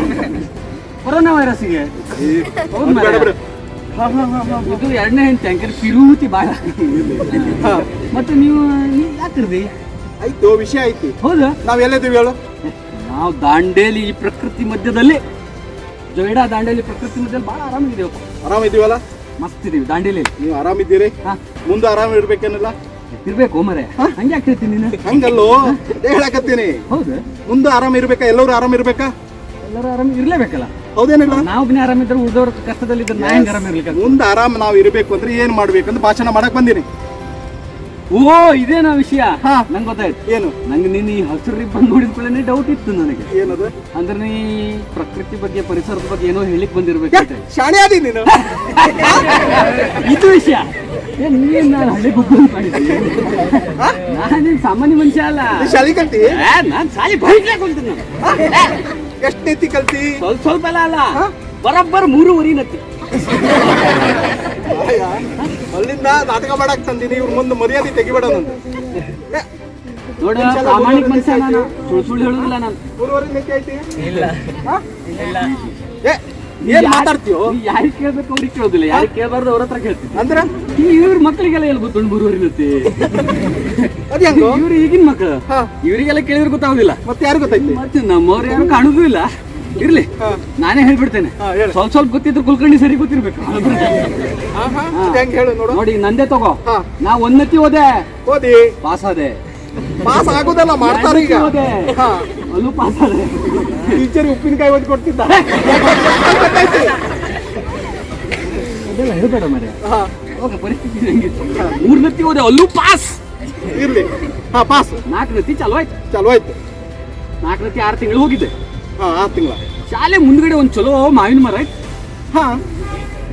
ಕೊರೋನಾ ವೈರಸ್ಗೆ. ಹೌದು ಅದು ಬೇಡ ಬಿಡು. ಹಾ, ಹಾ, ಹಾ, ಹಾ. ಇದು ಎರಡನೇ ಹೆಂಡತಿ ಅಂಕರ್ ಪಿರುತಿ ಬಾಳ. ಹಾ. ಮತ್ತೆ ನೀವು ಯಾಕಿರ್ದಿ? ಆಯ್ತು, ವಿಷಯ ಐತಿ. ಹೌದಾ? ನಾವ್ ಎಲ್ಲಿದ್ದೀವಿ ಹೇಳು? ನಾವು ದಾಂಡೇಲಿ ಈ ಪ್ರಕೃತಿ ಮಧ್ಯದಲ್ಲಿ, ಜೊಯ್ಡಾ ದಾಂಡೇಲಿ ಪ್ರಕೃತಿ ಮಧ್ಯದಲ್ಲಿ ಬಹಳ ಆರಾಮಿದ್ದೀವಪ್ಪ. ಆರಾಮಿದ್ದೀವಲ್ಲ? ಮಸ್ತ್ ಇದೀವಿ ದಾಂಡೇಲಿ. ನೀವು ಆರಾಮಿದ್ದೀರಿ? ಹಾ, ಮುಂದೆ ಆರಾಮ ಇರ್ಬೇಕೇನಿಲ್ಲ? ಇರ್ಬೇಕು ಮರೆ. ಹಂಗೆ ಆಗ್ತೈತಿ ನೀನು? ಹಂಗಲ್ಲೋ, ಅದೇ ಹೇಳಕತ್ತೀನಿ. ಹೌದು, ಮುಂದೆ ಆರಾಮ ಇರ್ಬೇಕಾ? ಎಲ್ಲರೂ ಆರಾಮ ಇರ್ಬೇಕಾ? ಎಲ್ಲರೂ ಆರಾಮ ಇರ್ಲೇಬೇಕಲ್ಲ. ಹೌದೇನಿಲ್ಲ? ನಾವು ಬಿನೇ ಆರಾಮಿದ್ರೆ ಉಳಿದವ್ರ ಕಷ್ಟದಲ್ಲಿದ್ದರೆ ನಾ ಹೆಂಗೆ ಆರಾಮ ಇರ್ಲಿಕ್ಕೆ? ಮುಂದೆ ಆರಾಮ ನಾವು ಇರ್ಬೇಕು ಅಂದ್ರೆ ಏನ್ ಮಾಡ್ಬೇಕಂತ ಭಾಷಣ ಮಾಡಕ್ ಬಂದಿನಿ. ಓ, ಇದೇನಾ ವಿಷಯ? ಹಾ. ನಂಗೆ ಗೊತ್ತಾಯ್ತು. ಏನು? ನಂಗೆ ನೀನು ಈ ಹಸಿರು ರಿಬ್ಬನ್ ನೋಡಿದ ಕೂಡಲೇ ಡೌಟ್ ಇತ್ತು ನನಗೆ. ಏನದು? ಅಂದ್ರೆ ನೀ ಪ್ರಕೃತಿ ಬಗ್ಗೆ ಪರಿಸರದ ಬಗ್ಗೆ ಏನೋ ಹೇಳಿಕ್ ಬಂದಿರ್ಬೇಕು. ಶಾಣೆ ಆದಿ ನೀನು. ಇದು ವಿಷಯ. ನೀನ್ ನಾನು ಹಳ್ಳಿ ಗುಬ್ಬ ಮಾಡಿದ್ದೆ. ನಾನೇನ್ ಸಾಮಾನ್ಯ ಮನುಷ್ಯ ಅಲ್ಲ. ಶಾಲಿ ಕಲ್ತಿ? ನಾನು ಶಾಲೆ ಬೈಕ್ಲಾಕ್ ಹೋಗ್ತೀನಿ. ಎಷ್ಟ್ ನೆತ್ತಿ ಕಲ್ತಿ? ಸ್ವಲ್ಪ ಸ್ವಲ್ಪ ಅಲ್ಲ ಬರೋಬ್ಬರ್ 3 ನತ್ತಿ. ಅಲ್ಲಿಂದ ನಾಟಕ ಮಾಡಕ್ ತಂದಿನಿ. ಇವ್ರ ಮುಂದೆ ಮರ್ಯಾದೆ ತೆಗಿಬೇಡಂತ. ನೋಡ, ಪ್ರಾಮಾಣಿಕ ಮನುಷ್ಯ ನಾನು, ಸುಳ್ಳು ಹೇಳುದಿಲ್ಲ ನಾನು. 3 ನೆತ್ತಿ ಐತಿ? ಏನ್ ಮಾತಾಡ್ತೀಯೋ? ಯಾರಿಗೆ ಕೇಳ್ಬೇಕು ಅವ್ರಿಗೆ ಕೇಳೋದಿಲ್ಲ, ಯಾರಿಗೆ ಕೇಳಬಾರ್ದು ಅವ್ರ ಹತ್ರ ಕೇಳ್ತೀನಿ. ಅಂದ್ರ ಇವ್ರ ಮಕ್ಕಳಿಗೆಲ್ಲ ಎಲ್ಲಿ ಗೊತ್ತು 3 ನತ್ತಿ? ಅದ್ ಹೆಂಗೋ? ಇವ್ರು ಈಗಿನ ಮಕ್ಕಳು, ಹಾ. ಇವರಿಗೆಲ್ಲ ಕೇಳಿದ್ರೆ ಗೊತ್ತಾಗುದಿಲ್ಲ. ಮತ್ತೆ ಯಾರು ಗೊತ್ತೈತಿ? ಮತ್ತೆ ನಮ್ಮವ್ರು ಯಾರು ಕಾಣುದೂ ಇಲ್ಲ. ಇರ್ಲಿ, ಹಾ. ನಾನೇ ಹೇಳ್ಬಿಡ್ತೇನೆ. ಹಾ, ಹೇಳು. ಸ್ವಲ್ಪ ಸ್ವಲ್ಪ ಗೊತ್ತಿದ್ರು ಕುಲ್ಕರ್ಣಿ ಸರಿ ಗೊತ್ತಿರ್ಬೇಕು. ಹೆಂಗ್ ಹೇಳು ನೋಡು. ನೋಡಿ, ನಂದೇ ತಗೋ. ಹಾ. ನಾ 1 ನತ್ತಿ ಓದೆ, ಓದಿ ಪಾಸ್ ಆದೆ. ಪಾಸ್ ಆಗುದಲ್ಲ, ಮಾಡ್ತಾರೆ ಈಗ. ಓದೆ, ಹಾ. ಅಲ್ಲೂ ಪಾಸ್ ಆದೆ. ಟೀಚರ್ ಉಪ್ಪಿನಕಾಯಿ ಓದಿ ಕೊಡ್ತಿದ್ದ. ಅದೆಲ್ಲ ಹೇಳ್ಬೇಡ ಮರೆ. ಹಾ. ಅವಾಗ ಪರಿಸ್ಥಿತಿ ಹೆಂಗಿತ್ತು? 3 ನತ್ತಿ ಓದೆ, ಅಲ್ಲೂ ಪಾಸ್. ಇರ್ಲಿ. ಹಾ, ಪಾಸ್. 4 ನತ್ತಿ ಚಾಲು ಆಯ್ತು. ಚಲೋ ಆಯ್ತು. 4 ನತ್ತಿ 6 ತಿಂಗಳು ಹೋಗಿದ್ದೆ. ಹಾ, 6 ತಿಂಗಳ. ಶಾಲೆ ಮುಂದ್ಗಡೆ ಒಂದು ಚಲೋ ಮಾವಿನ ಮರ ಆಯ್ತು. ಹಾ,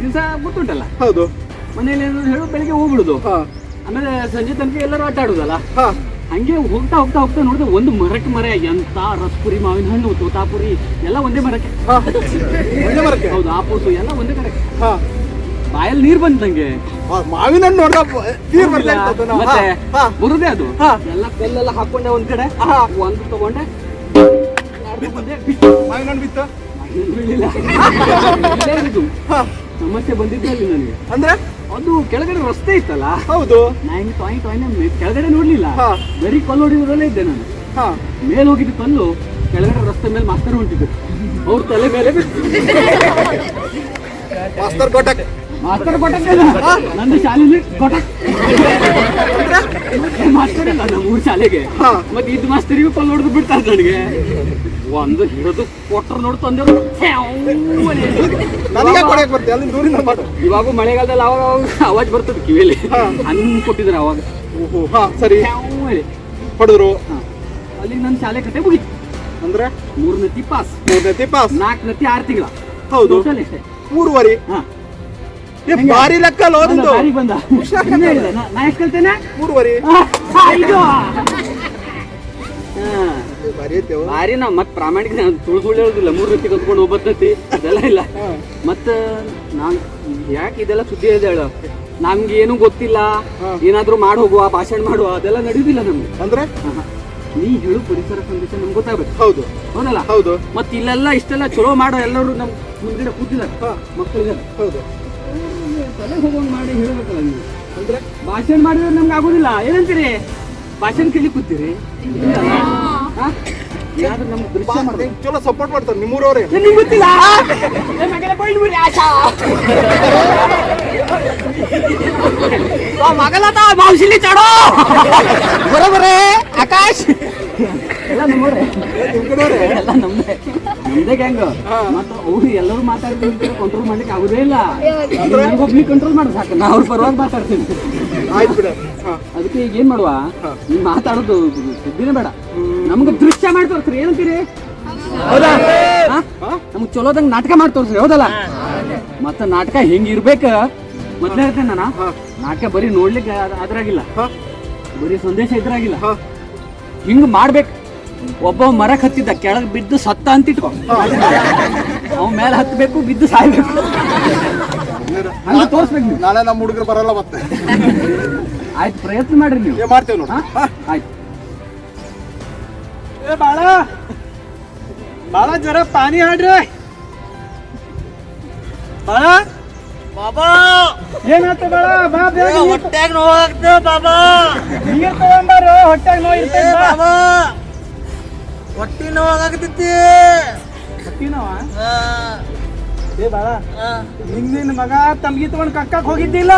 ದಿವಸ ಗೊತ್ತುಂಟಲ್ಲ, ಹೌದು. ಮನೇಲಿ ಏನಾದ್ರು ಹೇಳು, ಬೆಳಿಗ್ಗೆ ಹೋಗ್ಬಿಡುದು. ಹಾ, ಆಮೇಲೆ ಸಂಜೆ ತನಕ ಎಲ್ಲರೂ ಆಟ ಆಡುದಲ್ಲ. ಹಾ. ಹಂಗೆ ಹೋಗ್ತಾ ಹೋಗ್ತಾ ಹೋಗ್ತಾ ನೋಡಿದ್ರೆ ಒಂದು ಮರಕ್ಕೆ ಮರ, ಎಂತ ರಸಪುರಿ, ಮಾವಿನ ಹಣ್ಣು, ತೋತಾಪುರಿ ಎಲ್ಲ ಒಂದೇ ಮರಕ್ಕೆ. ಹಾ. ಒಳ್ಳೆ ಮರಕ್ಕೆ. ಹೌದು, ಆಪೂಸು ಎಲ್ಲ ಒಂದೇ ಕಡೆಗೆ. ಹಾ. ಬಾಯಲ್ಲಿ ನೀರು ಬಂತು ನಂಗೆ. ಮಾವಿನ ಹಣ್ಣು ನೋಡ್ದ ನೀರ್ ಬರ್ತಾ ಇರ್ತದೆ ನಾವು. ಮತ್ತೆ ಹಾ. ಬರುದೇ ಅದು. ಹಾ. ಎಲ್ಲ ಕಲ್ಲೆಲ್ಲ ಹಾಕೊಂಡೆ ಒಂದ್ ಕಡೆ. ಹಾ. ಒಂದು ತಗೊಂಡೆ, ಮಾವಿನ ಹಣ್ಣು ಬಿತ್ತು. ಬೀಳಿಲ್ಲ. ಇಲ್ಲೇ ಇರುದು. ಹಾ. ಸಮಸ್ಯೆ ಬಂದಿದ್ದಲ್ಲಿ ನನಗೆ. ಅಂದ್ರೆ ಅದು ಕೆಳಗಡೆ ರಸ್ತೆ ಇತ್ತಲ್ಲ, ಹೌದು. ನಾ ಹಿಂಗೆ ಟಾಯ್ ಕೆಳಗಡೆ ನೋಡ್ಲಿಲ್ಲ. ಹಾ. ಬರೀ ಕಲ್ಲು ಹೊಡಿಯೋದ್ರಲ್ಲೇ ಇದ್ದೆ ನಾನು. ಹಾ. ಮೇಲೆ ಹೋಗಿದ್ದು ಕಲ್ಲು, ಕೆಳಗಡೆ ರಸ್ತೆ ಮೇಲೆ ಮಾಸ್ತರ್ ಹೊಂಟಿದ್ರು. ಅವ್ರ ತಲೆ ಮೇಲೆ ಬಿತ್ತು. ಮಾಸ್ತರ್ ಕೊಟ್ಟಕ್. ಮಾಸ್ತರ್ ಕೊಟ್ಟಕ್ಕ ನನ್ನ ಶಾಲೆಯಲ್ಲಿ ಕೊಟ್ಟಕ್. ಮಾಸ್ತರ್ ಇಲ್ಲ ನಮ್ಮ ಊರ್ ಶಾಲೆಗೆ. ಹಾ. ಮತ್ತೆ ಇದ್ ಮಾಸ್ತರಿಗೂ ಕಲ್ಲು ಹೊಡೆದು ಬಿಡ್ತಾರೆ ನನಗೆ. ಒಂದು ಹಿಡಿದು ಕೊಟ್ಟರು ನೋಡಿ ತಂದೆರು. ನನಗೆ ಕೊಡಕ್ ಬರ್ತೀವಿ, ಅಲ್ಲಿ ದೂರಿಂದ ಮಾಡು. ಇವಾಗ ಮಳೆಗಾಲದಲ್ಲಿ ಅವಾಗ ಅವಾಜ್ ಬರ್ತದೆ ಕಿವಿಯಲ್ಲಿ. ಹಾ. ಹಣ್ಣು ಕೊಟ್ಟಿದ್ರು ಅವಾಗ. ಓಹೋ. ಹಾ, ಸರಿ. ಹೇಳಿ. ಹೊಡೆದ್ರು. ಅಲ್ಲಿಗೆ ನನ್ನ ಶಾಲೆ ಕತೆ ಮುಗಿತು. ಅಂದ್ರೆ 3 ನತ್ತಿ ಪಾಸ್, 3 ನೆತ್ತಿ ಪಾಸ್. 4 ನತ್ತಿ 6 ತಿಂಗಳ. ಹೌದು. ಟೋಟಲ್ ಎಷ್ಟೇ? 3.5. ಹಾ. ಏ, ಭಾರಿ ಲೆಕ್ಕ ಅಲ್ಲ ಓದಿದ್ದು. ದಾರಿ ಬಂದ. ಇನ್ನೂ ಇಲ್ಲ. ನಾ ಎಷ್ಟು ಕಲ್ತೇನೆ? 3.5. ಇದು ಭಾರಿ ಐತೆವು. ಭಾರಿ ನಾವು ಮತ್ತೆ ಪ್ರಾಮಾಣಿಕ ಸುಳ್ಳು ಹೇಳುದಿಲ್ಲ. 3 ನತ್ತಿ ಕಲ್ತ್ಕೊಂಡು 9 ನತ್ತಿ ಅದೆಲ್ಲ ಇಲ್ಲ. ಮತ್ತೆ ನಾನು ಯಾಕೆ ಇದೆಲ್ಲ ಸುದ್ದಿ ಇದೆ ಹೇಳು, ನಮ್ಗೆ ಏನು ಗೊತ್ತಿಲ್ಲ, ಏನಾದ್ರೂ ಮಾಡಿ ಹೋಗುವ, ಭಾಷಣ ಮಾಡುವ, ಅದೆಲ್ಲ ನಡೆಯುದಿಲ್ಲ ನಮ್ಗೆ. ಅಂದ್ರೆ ನೀ ಹೇಳು ಪರಿಸರ ಸಂದೇಶ ನಮ್ಗೆ ಗೊತ್ತಾಗಬೇಕು. ಹೌದು. ಹೌದಲ್ಲ? ಹೌದು. ಮತ್ತೆ ಇಲ್ಲೆಲ್ಲ ಇಷ್ಟೆಲ್ಲ ಚಲೋ ಮಾಡೋ ಎಲ್ಲರೂ ನಮ್ ಮುಂದ್ಗಡೆ ಕೂತಿದ್ದಾರೆ, ಮಕ್ಕಳಿದ್ದಾರೆ. ಹೌದು. ತಲೆ ಹೋಗೋಂಗ್ ಮಾಡಿ ಹೇಳ್ಬೇಕಲ್ಲ ನೀವು. ಅಂದ್ರೆ ಭಾಷಣ ಮಾಡಿದ್ರೆ ನಮ್ಗೆ ಆಗೋದಿಲ್ಲ. ಏನಂತೀರಿ? ಭಾಷಣ ಕೇಳಿ ಕೂತೀರಿ? ಏನಾದ್ರೂ ನಮ್ಗೆ ದೃಶ್ಯ ಮಾಡ್ಬೇಕು. ಚಲೋ ಸಪೋರ್ಟ್ ಮಾಡ್ತಾರೆ ನಿಮ್ಮೂರವ್ರೆ. ನಿಮ್ಗೆ ಗೊತ್ತಿಲ್ಲ? ಮಗಲತ ಮಾವಶಿಲಿ ಚಾಡೋ ಬರೋಬರೇ ಆಕಾಶ್ ಎಲ್ಲ ನಮ್ಮವ್ರೆ ಎಲ್ಲ ನಮ್ದೇ ಗ್ಯಾಂಗ್. ಮತ್ತು ಅವ್ರು ಎಲ್ಲರೂ ಮಾತಾಡ್ತೀನಿ ಕಂಟ್ರೋಲ್ ಮಾಡ್ಲಿಕ್ಕೆ ಆಗುದೇ ಇಲ್ಲ. ನನಗೊಬ್ನಿಗೆ ಕಂಟ್ರೋಲ್ ಮಾಡಿ ಸಾಕು, ನಾ ಅವ್ರ ಪರವಾಗಿ ಮಾತಾಡ್ತೀನಿ. ಆಯ್ತು ಬಿಡ. ಅದಕ್ಕೆ ಈಗ ಏನ್ ಮಾಡುವ, ನೀವು ಮಾತಾಡೋದು ಸುದ್ದಿನೇ ಬೇಡ, ನಮ್ಗೆ ದೃಶ್ಯ ಮಾಡಿ ತೋರಿಸ್ರಿ. ಏನಂತೀರಿ? ಹೌದಾ? ನಮ್ಗೆ ಚಲೋದಂಗೆ ನಾಟಕ ಮಾಡಿ ತೋರಿಸ್ರಿ, ಹೌದಲ್ಲ? ಮತ್ತೆ ನಾಟಕ ಹಿಂಗಿರ್ಬೇಕ. ಮೊದ್ಲೇ ಹೇಳ್ತೇನೆ ನಾನು, ನಾಟಕ ಬರೀ ನೋಡ್ಲಿಕ್ಕೆ ಅದ್ರಾಗಿಲ್ಲ, ಬರೀ ಸಂದೇಶ ಇದ್ರಾಗಿಲ್ಲ, ಹಿಂಗ್ ಮಾಡ್ಬೇಕು. ಒಬ್ಬ ಮರ ಹತ್ತಿದ್ದ, ಕೆಳಗೆ ಬಿದ್ದು ಸತ್ತ ಅಂತ ಇಟ್ಕೊ, ಅವ್ ಮೇಲೆ ಹತ್ತಬೇಕು, ಬಿದ್ದು ಸಾಯ್ಬೇಕು, ಹಂಗ ತೋರಿಸ್ಬೇಕು ನೀವು. ನಾಳೆ ನಮ್ಮ ಹುಡುಗರು ಬರಲ್ಲ ಮತ್ತೆ. ಆಯ್ತು, ಪ್ರಯತ್ನ ಮಾಡ್ರಿ ನೀವು. ಮಾಡ್ತೇವೆ ನೋಡಿ. ಆಯ್ತು. ಬಾಳ ಬಾಳ ಜರ ಪಾನಿ ಹಾಡ್ರಿ. ಬಾಳ ಬಾಬಾ ಏನಾಯ್ತು ಬಾಳ? ಬಾ ಬೇಗ. ಹೊಟ್ಯಾಗ ನೋವಾಗ್ತದೆ ಬಾಬಾ. ನೀರ್ ತಗೊಂಬಾರು, ಹೊಟ್ಯಾಗ ನೋವು ಇರ್ತೈತೆ ಬಾಬಾ. ಹೊಟ್ಟಿ ನೋವಾಗತೈತಿ. ಹೊಟ್ಟಿ ನೋವ? ಏ ಬಾಳ, ನಿನ್ನ ಮಗ ತಮ್ಗಿ ತಗೊಂಡ್ ಕಕ್ಕಕ್ ಹೋಗಿದ್ದಿಲ್ಲ?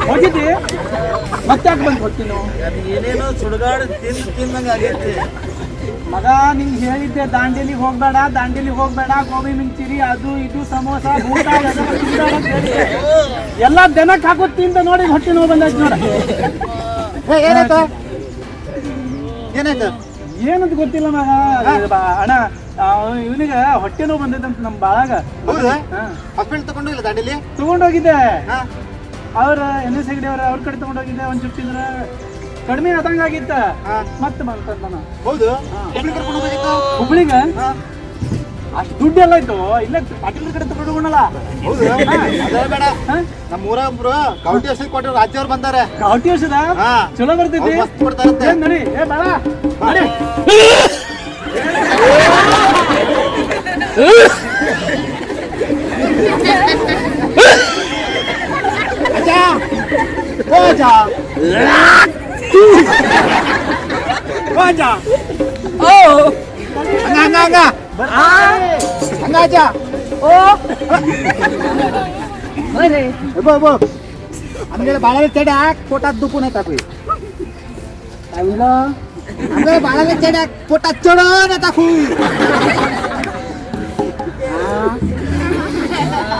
ಹೋಗಿದ್ದಿ? ಮತ್ತೆ ಯಾಕೆ ಬಂದು ಹೊಟ್ಟಿ ನೋವು? ಏನೇನೋ ಸುಡುಗಾಡು ತಿಂದಂಗ ಆಗೈತಿ ಮಗ. ನಿಂಗೆ ಹೇಳಿದ್ದೆ ದಾಂಡೇಲಿಗೆ ಹೋಗ್ಬೇಡ, ಗೋಬಿ ಮಿಂಚೂರಿ, ಅದು ಇದು ಸಮೋಸ, ಊಟ ಎಲ್ಲ ದನಕ್ಕೆ ಹಾಕೋದು ತಿಂದ ನೋಡಿ ಹೊಟ್ಟೆ ನೋವು ಬಂದೈತಿ ನೋಡ. ಏನಾಯ್ತು? ಏನಂತ ಗೊತ್ತಿಲ್ಲ ಮಗ. ಅಣ್ಣ, ಇವನಿಗೆ ಹೊಟ್ಟೆ ನೋವು ಬಂದೈತಂತ ನಮ್ಮ ಬಾಳಾಗ. ಹಾಸ್ಪಿಟಲ್ ತಗೊಂಡೋಗಿಲ್ಲ? ದಾಂಡೇಲಿ ತಗೊಂಡೋಗಿದ್ದೆ. ಅವ್ರ NS ಹೆಗಡೆ ಅವ್ರ ಕಡೆ ತಗೊಂಡೋಗಿದ್ದೆ. ಒಂದ್ ಚುಟ್ಟಿ ಕಡಿಮೆ ಆದಂಗ ಆಗಿತ್ತ, ಮತ್ತೆ ಬಂತ. ಹೌದು? ಹುಬ್ಳಿಗ ಅಷ್ಟು ದುಡ್ಡು ಎಲ್ಲ ಇತ್ತು. ಇಲ್ಲ ಪಾಟೀಲ್ ಕಡೆ ತಗೊಂಡೋಗೋಣಲ್ಲ. ನಮ್ಮ ಊರೊಬ್ರು ಗೌಟಿ ಔಷಧ ಕೊಟ್ಟರು, ರಾಜ್ಯವ್ರು ಬಂದಾರೆ. ಗೌಟಿ ಔಷಧ ಚಲೋ ಬರ್ತೈತಿ ನೋಡಿ. ಏ ಬಾಳ बाळाला चढ्याक पोटात दुखून येतात. बाळाला चढ्याक पोटात चढून येतात.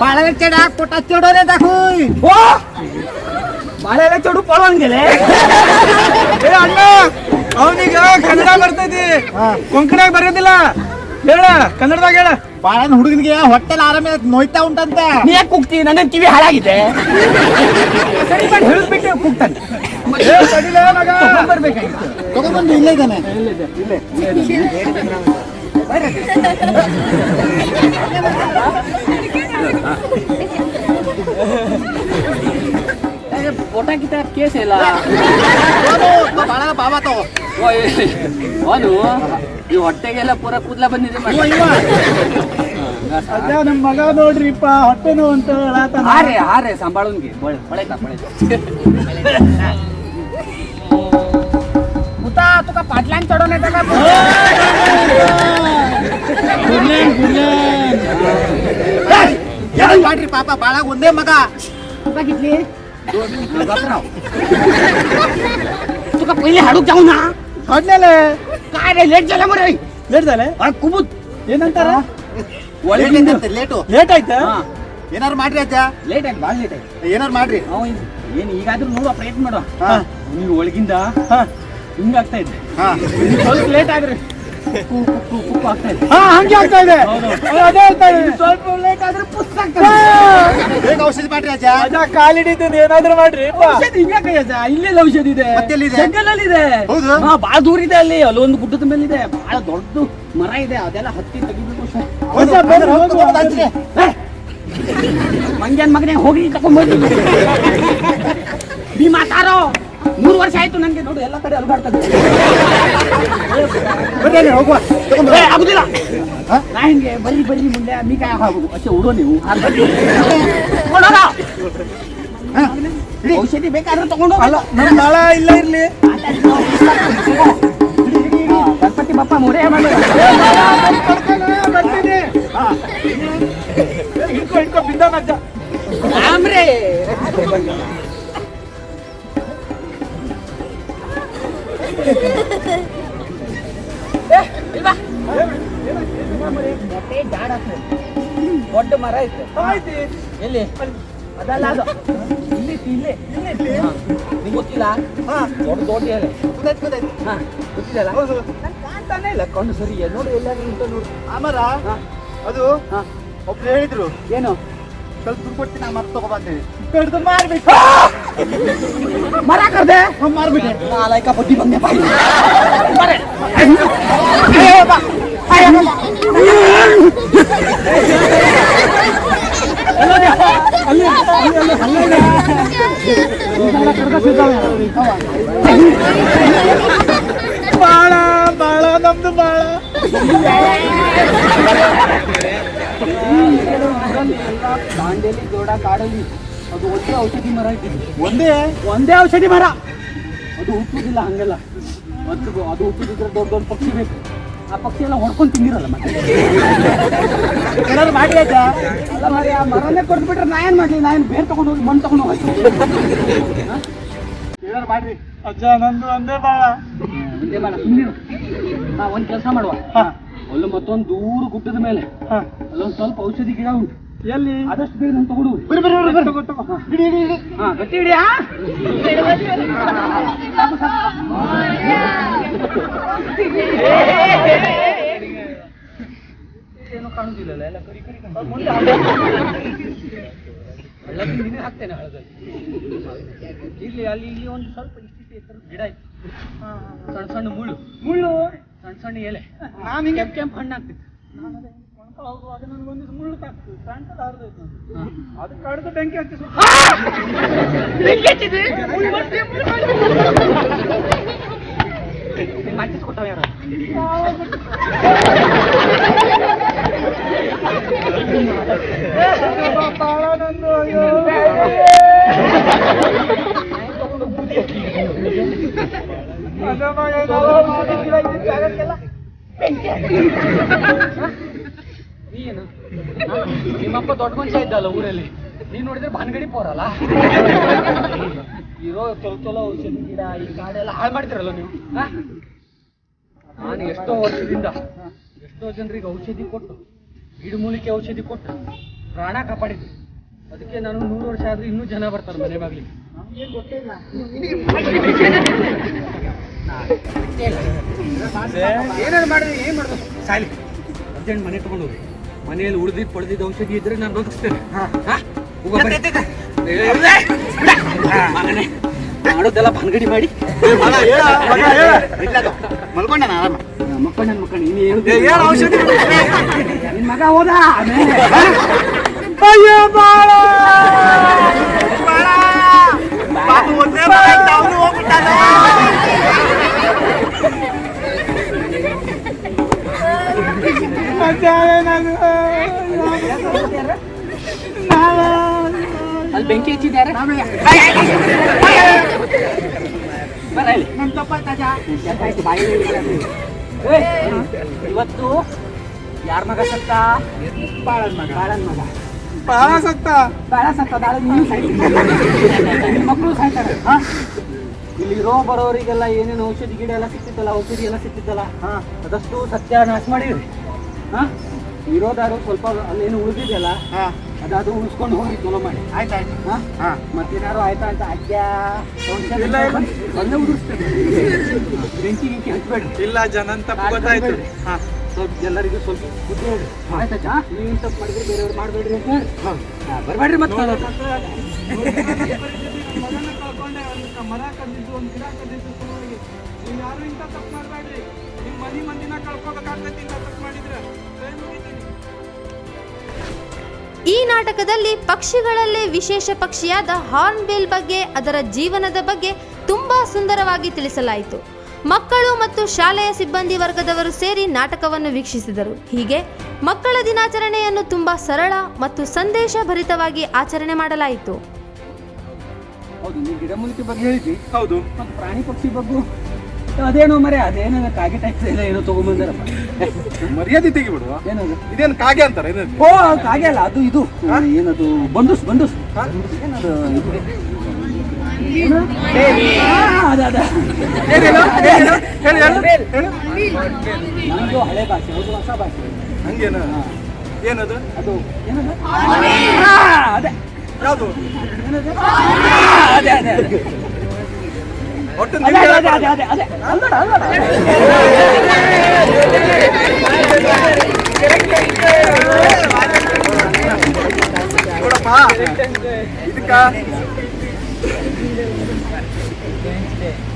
बाळाला चढ्याक पोटात चढून येतात. ಬಾಳೆಲೆ ಚಡು ಪಳವಂಗಿಲ್ಲ. ಅಣ್ಣ, ಅವನಿಗೆ ಕನ್ನಡ ಬರ್ತೈತಿ, ಕೊಂಕಣಿಯಾಗ ಬರೋದಿಲ್ಲ. ಹೇಳ, ಕನ್ನಡದಾಗ ಹೇಳ. ಬಾಳನ ಹುಡುಗನಿಗೆ ಹೊಟ್ಟೆಲ್ಲ ಆರಾಮ ನೋಯ್ತಾ ಉಂಟಂತೆ. ನೀ ಯಾಕೆ ಕೂಗ್ತಿ? ನನ್ನ ಕಿವಿ ಹಾಳಾಗಿದೆ. ಸರಿ ಮಾಡಿ ಹೇಳಿದ್ಬಿಟ್ಟು ಕೂಗ್ತಾನೆ. ಬರ್ಬೇಕಾಗಿತ್ತು. ತಗೊಂಡ್ಬಂದು ಇಲ್ಲೇ ಇದ್ದಾನೆ. ಇಲ್ಲೇ पोटा की तरफ केस है ला बाळा बाबा तो ಅವನು ಈ ಹೊಟ್ಟೆಗೆಲ್ಲ ಪೂರ ಕೂದಲ ಬಂದಿದೆ. ಅಜ್ಜ, ನಮ್ಮ ಮಗ ನೋಡ್ರಿಪ್ಪ ಹೊಟ್ಟೆ ನೋವು ಅಂತ ಹೇಳತಾನ. ಹಾರೆ ಸಂಭಾಳನ್ಗೆ ಪಳೆತಾ ಮುತಾ ತುಕ ಪಾಟ್ಲಾನ್ ಚढवून येता का? गुडलॅन पाट्री पापा बाळा ಒಂದೇ ಮಗ. तुका कितली? तुका पहिले हाडूक जाऊ ना. हाडलेले काय रे? लेट झाला मरे. लेट झाले? ಕುಬುತ್ ಏನಂತಾರ? ಲೇಟ್ ಆಯ್ತಾ? ಏನಾರು ಮಾಡ್ರಿ ಅಜ್ಜ. ಲೇಟ್ ಆಯ್ತು, ಭಾಳ ಲೇಟ್ ಆಯ್ತು. ಏನಾರು ಮಾಡ್ರಿ. ಏನು ಈಗಾದ್ರೂ ನೋಡುವ ಪ್ರಯತ್ನ ಮಾಡುವ. ನೀವು ಒಳಗಿಂದ ಹಿಂಗಾಗ್ತಾ ಇದ್ದೆ, ಸ್ವಲ್ಪ ಲೇಟ್ ಆಗ್ರಿ. ಹಂಗೆ ಆಗ್ತಾ ಇದೆ. ಅದೇ ಹೇಳ್ತಾ ಇದೆ, ಸ್ವಲ್ಪ ಲೇಟ್ ಆದ್ರೆ ಪುಸ್ತಕ ಬೇಗ ಔಷಧಿ ಮಾಡ್ರಿ ಅಜ್ಜ. ಅಜ್ಜ ಕಾಲಿಡಿದ್ದು ಏನಾದ್ರೂ ಮಾಡ್ರಿ. ಔಷಧಿ ಹಿಂಗಾಕ ಅಜ್ಜ? ಇಲ್ಲೆಲ್ಲ ಔಷಧಿ ಇದೆ, ಜಂಗಲಲ್ಲಿ ಇದೆ. ಬಾಳ ದೂರ ಇದೆ. ಅಲ್ಲಿ ಅಲ್ಲೊಂದು ಗುಡ್ಡದ ಮೇಲೆ ಇದೆ, ಬಹಳ ದೊಡ್ಡ ಮರ ಇದೆ. ಅದೆಲ್ಲ ಹತ್ತಿ ತೆಗಿಬೇಕು. ಮಂಗ್ಯಾನ್ ಮಗನೇ ಹೋಗಿ ತಗೊಂಡ್ಬಂದು ನೀ ಮಾತಾರೋ. 3 ವರ್ಷ ಆಯ್ತು ನನಗೆ. ನೋಡು, ಎಲ್ಲ ಕಡೆ ಅಲ್ಗಾಡ್ತದೆ. ಹೋಗುವ ಆಗುದಿಲ್ಲ. ನಾ ಹಿಂಗೆ ಬರ್ರಿ ಮುಂದೆ ಮೀ ಕಾಯ ಹಾಕೋದು ಅಷ್ಟೇ. ಉಡೋ ನೀವು ಔಷಧಿ ಬೇಕಾದ್ರೆ ತಗೊಂಡು. ನಮ್ಮ ನಾಳ ಇಲ್ಲ ಇರ್ಲಿ. ಗಣಪತಿ ಬಪ್ಪ ಮೊರೆ ಬರ್ತೀನಿ. ಇಟ್ಕೊ ಬಿದ್ದ ಮಜ್ಜ ಆಮ್ರೆ. ದೊಡ್ಡ ಮರ ಐತೆ ಎಲ್ಲಿ ಅದಲ್ಲ ಅದು ಇಲ್ಲಿ ಇಲ್ಲಿ ನಿಮ್ಗೆ ಗೊತ್ತಿಲ್ಲ ದೊಡ್ಡ ದೊಡ್ಡ ಎಲೆ ಹಾ ಗೊತ್ತಿಲ್ಲ ಕಾಣ್ತಾನೆ ಇಲ್ಲ ಕಣ್ಣು ಸರಿ ನೋಡಿ ಎಲ್ಲಾದ್ರೂ ನಿಂತ ನೋಡಿ ಅಮರ ಅದು ಒಬ್ರು ಹೇಳಿದ್ರು ಏನು ಸ್ವಲ್ಪ ದುಡ್ಡು ಕೊಡ್ತೀನಿ ನಾ ಮರ ತಗೊಬಂದೇನೆ ಕಡ್ದು ಮಾರ್ಬೇಕು ಮರ ಕರ್ದೆ ಮಾರ್ಬಿಟ್ಟೆ ನಾಲ್ಕ ಬಡ್ಡಿ ಬಂದೆ ಬಾಯಿ ಬಾಳ ಬಾಳ ನಮ್ದು ಬಾಳ ದಾಂಡೇಲಿ ಜೋಡ ಕಾಡಲ್ಲಿ ಅದು ಒಂದೇ ಔಷಧಿ ಮರ ಇಟ್ಟಿದ್ದು ಒಂದೇ ಔಷಧಿ ಮರ ಅದು ಹುಟ್ಟುದಿಲ್ಲ ಹಂಗೆಲ್ಲ ಮತ್ತು ಅದು ಹುಟ್ಟುದಿದ್ರೆ ದೊಡ್ಡ ದೊಡ್ಡ ಪಕ್ಷಿ ಬೇಕು ಆ ಪಕ್ಷಿ ಎಲ್ಲ ಹೊಡ್ಕೊಂಡು ತಿಂದಿರಲ್ಲ ಮತ್ತೆ ಏನಾದ್ರು ಮಾಡಿ ಆಯ್ತಾ ಅಲ್ಲ ಮರಿ ಆ ಮರನೇ ಕೊಡ್ಬಿಟ್ರೆ ನಾ ಏನು ಮಾಡಲಿ ನಾನು ಬೇರೆ ತಗೊಂಡು ಹೋಗಿ ಮಣ್ಣು ತಗೊಂಡು ಹೋಗಿ ಏನಾದ್ರು ಮಾಡ್ರಿ ಅಜ್ಜ ನಂದು ಒಂದೇ ಬಾಳ ಮುಂದೆ ಬೇಡ ಸುಮ್ಮನಿರು ನಾ ಒಂದು ಕೆಲಸ ಮಾಡುವ ಅಲ್ಲ ಮತ್ತೊಂದು ದೂರ ಗುಡ್ಡದ ಮೇಲೆ ಅಲ್ಲೊಂದು ಸ್ವಲ್ಪ ಔಷಧಿ ಗಿಡ ಉಂಟು ಎಲ್ಲಿ ಆದಷ್ಟು ಬೇಗ ನಾನು ತಗೊಂಡು ಹಾ ಗಟ್ಟಿ ಹಿಡಿಯಾ ಏನು ಕಾಣುದಿಲ್ಲ ಎಲ್ಲ ಕರಿ ಕರಿ ಹಳ್ಳಕ್ಕೆ ನೀನೇ ಹಾಕ್ತೇನೆ ಹಳ್ಳದಲ್ಲಿ ಇಲ್ಲಿ ಅಲ್ಲಿ ಇಲ್ಲಿ ಒಂದು ಸ್ವಲ್ಪ ಇಷ್ಟಿಷ್ಟು ಎತ್ತರ ಗಿಡ ಇತ್ತು ಸಣ್ಣ ಸಣ್ಣ ಮುಳ್ಳು ಸಣ್ಣ ಸಣ್ಣ ಎಲೆ ನಾನು ಹಿಂಗೆ ಕೆಂಪು ಹಣ್ಣು ಆಗ್ತಿತ್ತು ಹೋಗುವಾಗ ನನಗೊಂದಿಷ್ಟು ಮುಳ್ಳು ತಾಕ್ತದೆ ಸಣ್ಣದು ಹರಿದೈತೆ ಅದು ಕಡ್ದು ಬೆಂಕಿ ಹಚ್ಚಿ ಮಾಡಿಸ್ಕೊಟ್ಟವ ಯಾರು ನಂದು ಅಯ್ಯೋ ಏನು ನಿಮ್ಮಪ್ಪ ದೊಡ್ಡ ಮನುಷ್ಯ ಇದ್ದಲ್ಲ ಊರಲ್ಲಿ ನೀನ್ ನೋಡಿದ್ರೆ ಭಾನ್ಗಡಿ ಪೋರಲ್ಲ ಇರೋ ಚಲೋ ಚಲೋ ಔಷಧಿ ಗಿಡ ಈ ಕಾಡೆಲ್ಲ ಹಾಳು ಮಾಡ್ತಿರಲ್ಲ ನೀವು ನಾನು ಎಷ್ಟೋ ವರ್ಷದಿಂದ ಎಷ್ಟೋ ಜನರಿಗೆ ಔಷಧಿ ಕೊಟ್ಟು ಗಿಡಮೂಲಿಕೆ ಔಷಧಿ ಕೊಟ್ಟು ಪ್ರಾಣ ಕಾಪಾಡಿದ್ದೆ ಅದಕ್ಕೆ ನಾನು 100 ವರ್ಷ ಆದ್ರೆ ಇನ್ನೂ ಜನ ಬರ್ತಾರೆ ಮನೆ ಬಾಗ್ಲಿಗೆ ಏನಾದ್ರು ಮಾಡಿದ್ರೆ ಏನ್ ಮಾಡ್ಬೇಕು ಸಾಲಿ ಅರ್ಜೆಂಟ್ ಮನೆ ತಗೊಂಡು ಹೋಗಿ ಮನೆಯಲ್ಲಿ ಉಳಿದಿದ್ದು ಪಡೆದಿದ್ದ ಔಷಧಿ ಇದ್ರೆ ನಾನು ಬದುಕಿಸ್ತೇನೆ ಮಾಡೋದೆಲ್ಲ ಭಾನ್ಗಡಿ ಮಾಡಿ ಮಲ್ಕೊಂಡ ಆರಾಮ ಮಕ್ಕಳು ನೀನು ಔಷಧಿ ನಿನ್ ಮಗ ಹೋದ ಅಯ್ಯೋ ಬಾಳ ಒಂದೇ ಅವನು ಹೋಗ್ಬಿಟ್ಟಾನ ಅಲ್ಲಿ ಬೆಂಕಿ ಹಚ್ಚಿದ್ಯಾರ ಇವತ್ತು ಯಾರ ಮಗ ಸತ್ತ ಬಾಳನ್ ಮಗ ಬಾಳ ಸತ್ತ ಮಕ್ಕಳು ಸಾಯ್ತಾರೆ ಇಲ್ಲಿ ರೋ ಬರೋರಿಗೆಲ್ಲ ಏನೇನು ಔಷಧಿ ಗಿಡ ಎಲ್ಲ ಸಿಕ್ತಿತ್ತಲ್ಲ ಔಷಧಿ ಎಲ್ಲ ಸಿಕ್ತಿತ್ತಲ್ಲ ಅದಷ್ಟು ಸತ್ಯಾನಾಶ ಮಾಡಿದ್ರಿ ಇರೋದಾರು ಸ್ವಲ್ಪ ಅಲ್ಲೇನು ಉಳಿದಿದೆಯಲ್ಲ ಅದಾದ್ರೂ ಉಳಿಸ್ಕೊಂಡು ಹೋಗಿ ಚಲೋ ಮಾಡಿ ಆಯ್ತಾಯ್ತು ಮತ್ತೇನಾರು ಆಯ್ತಾ ಅಂತ ಅಜ್ಜ ಒಂದೇ ಉಳಿಸ್ತೇನೆ ಬೆಂಕಿ ಗಿಂಕಿ ಹಚ್ಬೇಡ್ರಿ ಇಲ್ಲ ಜನ ತಪ್ಪು ಗೊತ್ತಾಯ್ತು ಸ್ವಲ್ಪ ಎಲ್ಲರಿಗೂ ಸ್ವಲ್ಪ ಬುದ್ಧಿ ಹೇಳ್ರಿ ಆಯ್ತಾ ನೀವು ತಪ್ಪು ಮಾಡಿದ್ರೆ ಬೇರೆಯವ್ರು ಮಾಡಬೇಡ್ರಿ ಅಂತ ಹೇಳಿ ಬರಬೇಡ್ರಿ ಮತ್ತೆ ಮರ ಕದ್ದಿದ್ದು ಒಂದು ಗಿಡ ಕದ್ದಿದ್ದು ನೀವು ಯಾರು ಇಂಥ ತಪ್ಪು ಮಾಡಬೇಡ್ರಿ ನಿಮ್ಮ ಮಂದಿನ ಕಳ್ಕೋಬೇಕಾಗ್ತೈತಿ ಇಂಥ ತಪ್ಪು ಮಾಡಿದ್ರೆ ಈ ನಾಟಕದಲ್ಲಿ ಪಕ್ಷಿಗಳಲ್ಲೇ ವಿಶೇಷ ಪಕ್ಷಿಯಾದ ಹಾರ್ನ್ಬಿಲ್ ಬಗ್ಗೆ ಅದರ ಜೀವನದ ಬಗ್ಗೆ ತುಂಬಾ ಸುಂದರವಾಗಿ ತಿಳಿಸಲಾಯಿತು. ಮಕ್ಕಳು ಮತ್ತು ಶಾಲೆಯ ಸಿಬ್ಬಂದಿ ವರ್ಗದವರು ಸೇರಿ ನಾಟಕವನ್ನು ವೀಕ್ಷಿಸಿದರು. ಹೀಗೆ ಮಕ್ಕಳ ದಿನಾಚರಣೆಯನ್ನು ತುಂಬಾ ಸರಳ ಮತ್ತು ಸಂದೇಶ ಭರಿತವಾಗಿ ಆಚರಣೆ ಮಾಡಲಾಯಿತು. ಹೌದು, ನೀವು ಗಿಡಮೂಲಿಕೆ ಬಗ್ಗೆ ಹೇಳಿದ್ವಿ. ಹೌದು, ಮತ್ತು ಪ್ರಾಣಿ ಪಕ್ಷಿ ಬಗ್ಗೆ ಅದೇನೋ ಮರೆ ಅದೇನೋ ಕಾಗೆ ಟ್ಯಾಕ್ಸ್ ಎಲ್ಲ ಏನೋ ತಗೊಂಡ್ಬಂದಾರಪ್ಪ. ಮರ್ಯಾದೆ ತೆಗಿಬಿಡುವ. ಏನದು? ಇದೇನು ಕಾಗೆ ಅಂತಾರೆ? ಓ ಕಾಗೆ ಅಲ್ಲ, ಅದು ಇದು ಏನದು ಬಂದುಸ್ ಬಂದುಸ್ ಏನದು ಹೇಳಿ ಹೇಳಿ ನಮ್ದು ಹಳೆ ಭಾಷೆ, ಅದು ಹೊಸ ಭಾಷೆ. ಹಂಗೇನ? ಏನದು? ಅದು ಏನದು? ಅದೇ ಯಾವುದು? ಅದೇ ಅದೇ ಅದೇ ಒಟ್ಟು ಅದೇ ಅದೇ ಅದೇ ಅದೇ ಅದೇ ಅಲ್ಲಡ ಅಲ್ಲಡ. ನೋಡಪ್ಪ, ಇದಕ್ಕ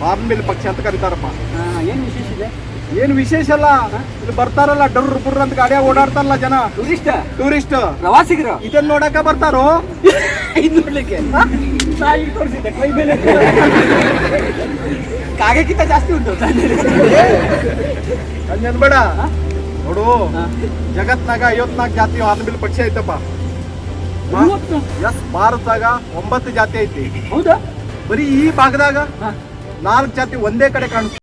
ಹಾರ್ನ್ಬಿಲ್ ಪಕ್ಷಿ ಅಂತ ಕರೀತಾರಪ್ಪ. ಏನು ವಿಶೇಷ ಇದೆ? ಏನು ವಿಶೇಷ ಅಲ್ಲ, ಇಲ್ಲಿ ಬರ್ತಾರಲ್ಲ ಡರ್ರ ಬುರ್ರ ಅಂತ ಗಾಡಿಯಾಗ ಓಡಾಡ್ತಾರಲ್ಲ ಜನ, ಟೂರಿಸ್ಟ್ ಪ್ರವಾಸಿಗರು ಇದನ್ನ ನೋಡಕ ಬರ್ತಾರೋ. ಇದು ನೋಡ್ಲಿಕ್ಕೆ ನಾಯಿ ತೋರಿಸಿದ್ದೆ ಕೈ ಮೇಲೆ ಕಾಗೆಕ್ಕಿಂತ ಜಾಸ್ತಿ ಉಂಟು. ಹಂಗನ್ ಬೇಡ ನೋಡು, ಜಗತ್ನಾಗ 54 ಜಾತಿ ಹಾರ್ನ್ಬಿಲ್ ಪಕ್ಷಿ ಐತಪ್ಪ. ಎಸ್, ಭಾರತದಾಗ 9 ಜಾತಿ ಐತಿ. ಹೌದಾ? ಬರೀ ಈ ಭಾಗದಾಗ 4 ಜಾತಿ ಒಂದೇ ಕಡೆ ಕಾಣಿಸ್ತಾರೆ.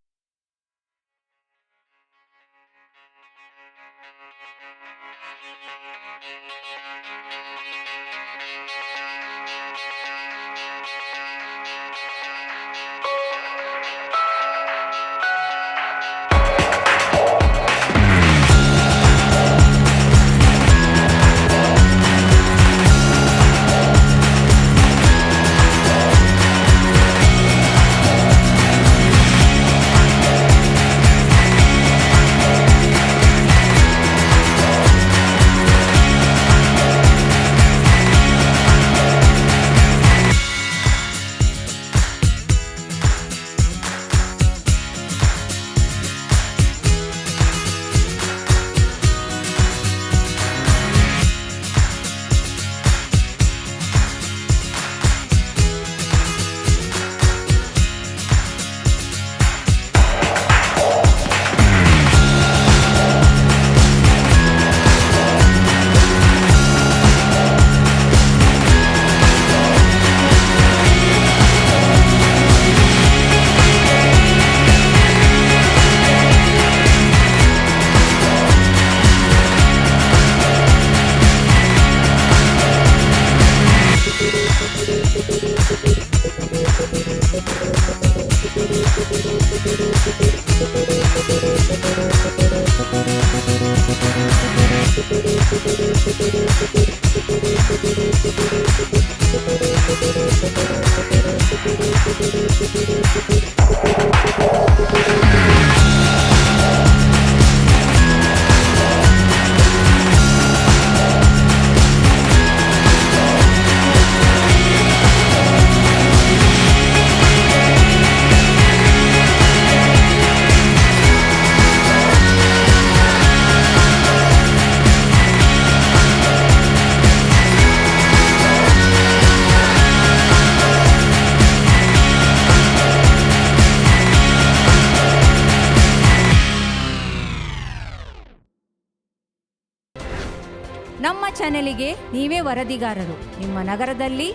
ನಮ್ಮ ಚಾನೆಲಿಗೆ ನೀವೇ ವರದಿಗಾರರು. ನಿಮ್ಮ ನಗರದಲ್ಲಿ,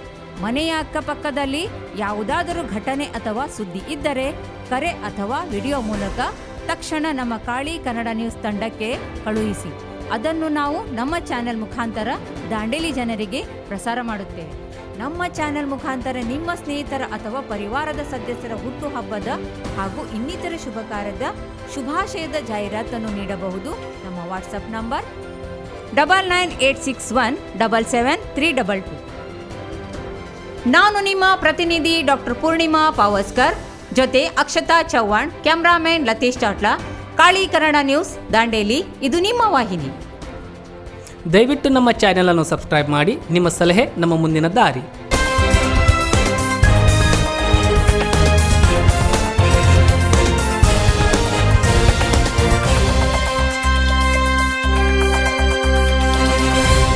ಮನೆಯ ಅಕ್ಕಪಕ್ಕದಲ್ಲಿ ಯಾವುದಾದರೂ ಘಟನೆ ಅಥವಾ ಸುದ್ದಿ ಇದ್ದರೆ ಕರೆ ಅಥವಾ ವಿಡಿಯೋ ಮೂಲಕ ತಕ್ಷಣ ನಮ್ಮ ಕಾಳಿ ಕನ್ನಡ ನ್ಯೂಸ್ ತಂಡಕ್ಕೆ ಕಳುಹಿಸಿ. ಅದನ್ನು ನಾವು ನಮ್ಮ ಚಾನೆಲ್ ಮುಖಾಂತರ ದಾಂಡೇಲಿ ಜನರಿಗೆ ಪ್ರಸಾರ ಮಾಡುತ್ತೇವೆ. ನಮ್ಮ ಚಾನೆಲ್ ಮುಖಾಂತರ ನಿಮ್ಮ ಸ್ನೇಹಿತರ ಅಥವಾ ಪರಿವಾರದ ಸದಸ್ಯರ ಹುಟ್ಟುಹಬ್ಬದ ಹಾಗೂ ಇನ್ನಿತರ ಶುಭ ಕಾರ್ಯದ ಶುಭಾಶಯದ ಜಾಹೀರಾತನ್ನು ನೀಡಬಹುದು. ನಮ್ಮ ವಾಟ್ಸಪ್ ನಂಬರ್ 9986177322. ನಾನು ನಿಮ್ಮ ಪ್ರತಿನಿಧಿ ಡಾಕ್ಟರ್ ಪೂರ್ಣಿಮಾ ಪಾವಸ್ಕರ್, ಜೊತೆ ಅಕ್ಷತಾ ಚವ್ಹಾಣ್, ಕ್ಯಾಮ್ರಾಮನ್ ಲತೀಶ್ ಚಾಟ್ಲಾ, ಕಾಳಿ ಕನ್ನಡ ನ್ಯೂಸ್ ದಾಂಡೇಲಿ. ಇದು ನಿಮ್ಮ ವಾಹಿನಿ. ದಯವಿಟ್ಟು ನಮ್ಮ ಚಾನೆಲ್ ಅನ್ನು ಸಬ್ಸ್ಕ್ರೈಬ್ ಮಾಡಿ. ನಿಮ್ಮ ಸಲಹೆ ನಮ್ಮ ಮುಂದಿನ ದಾರಿ.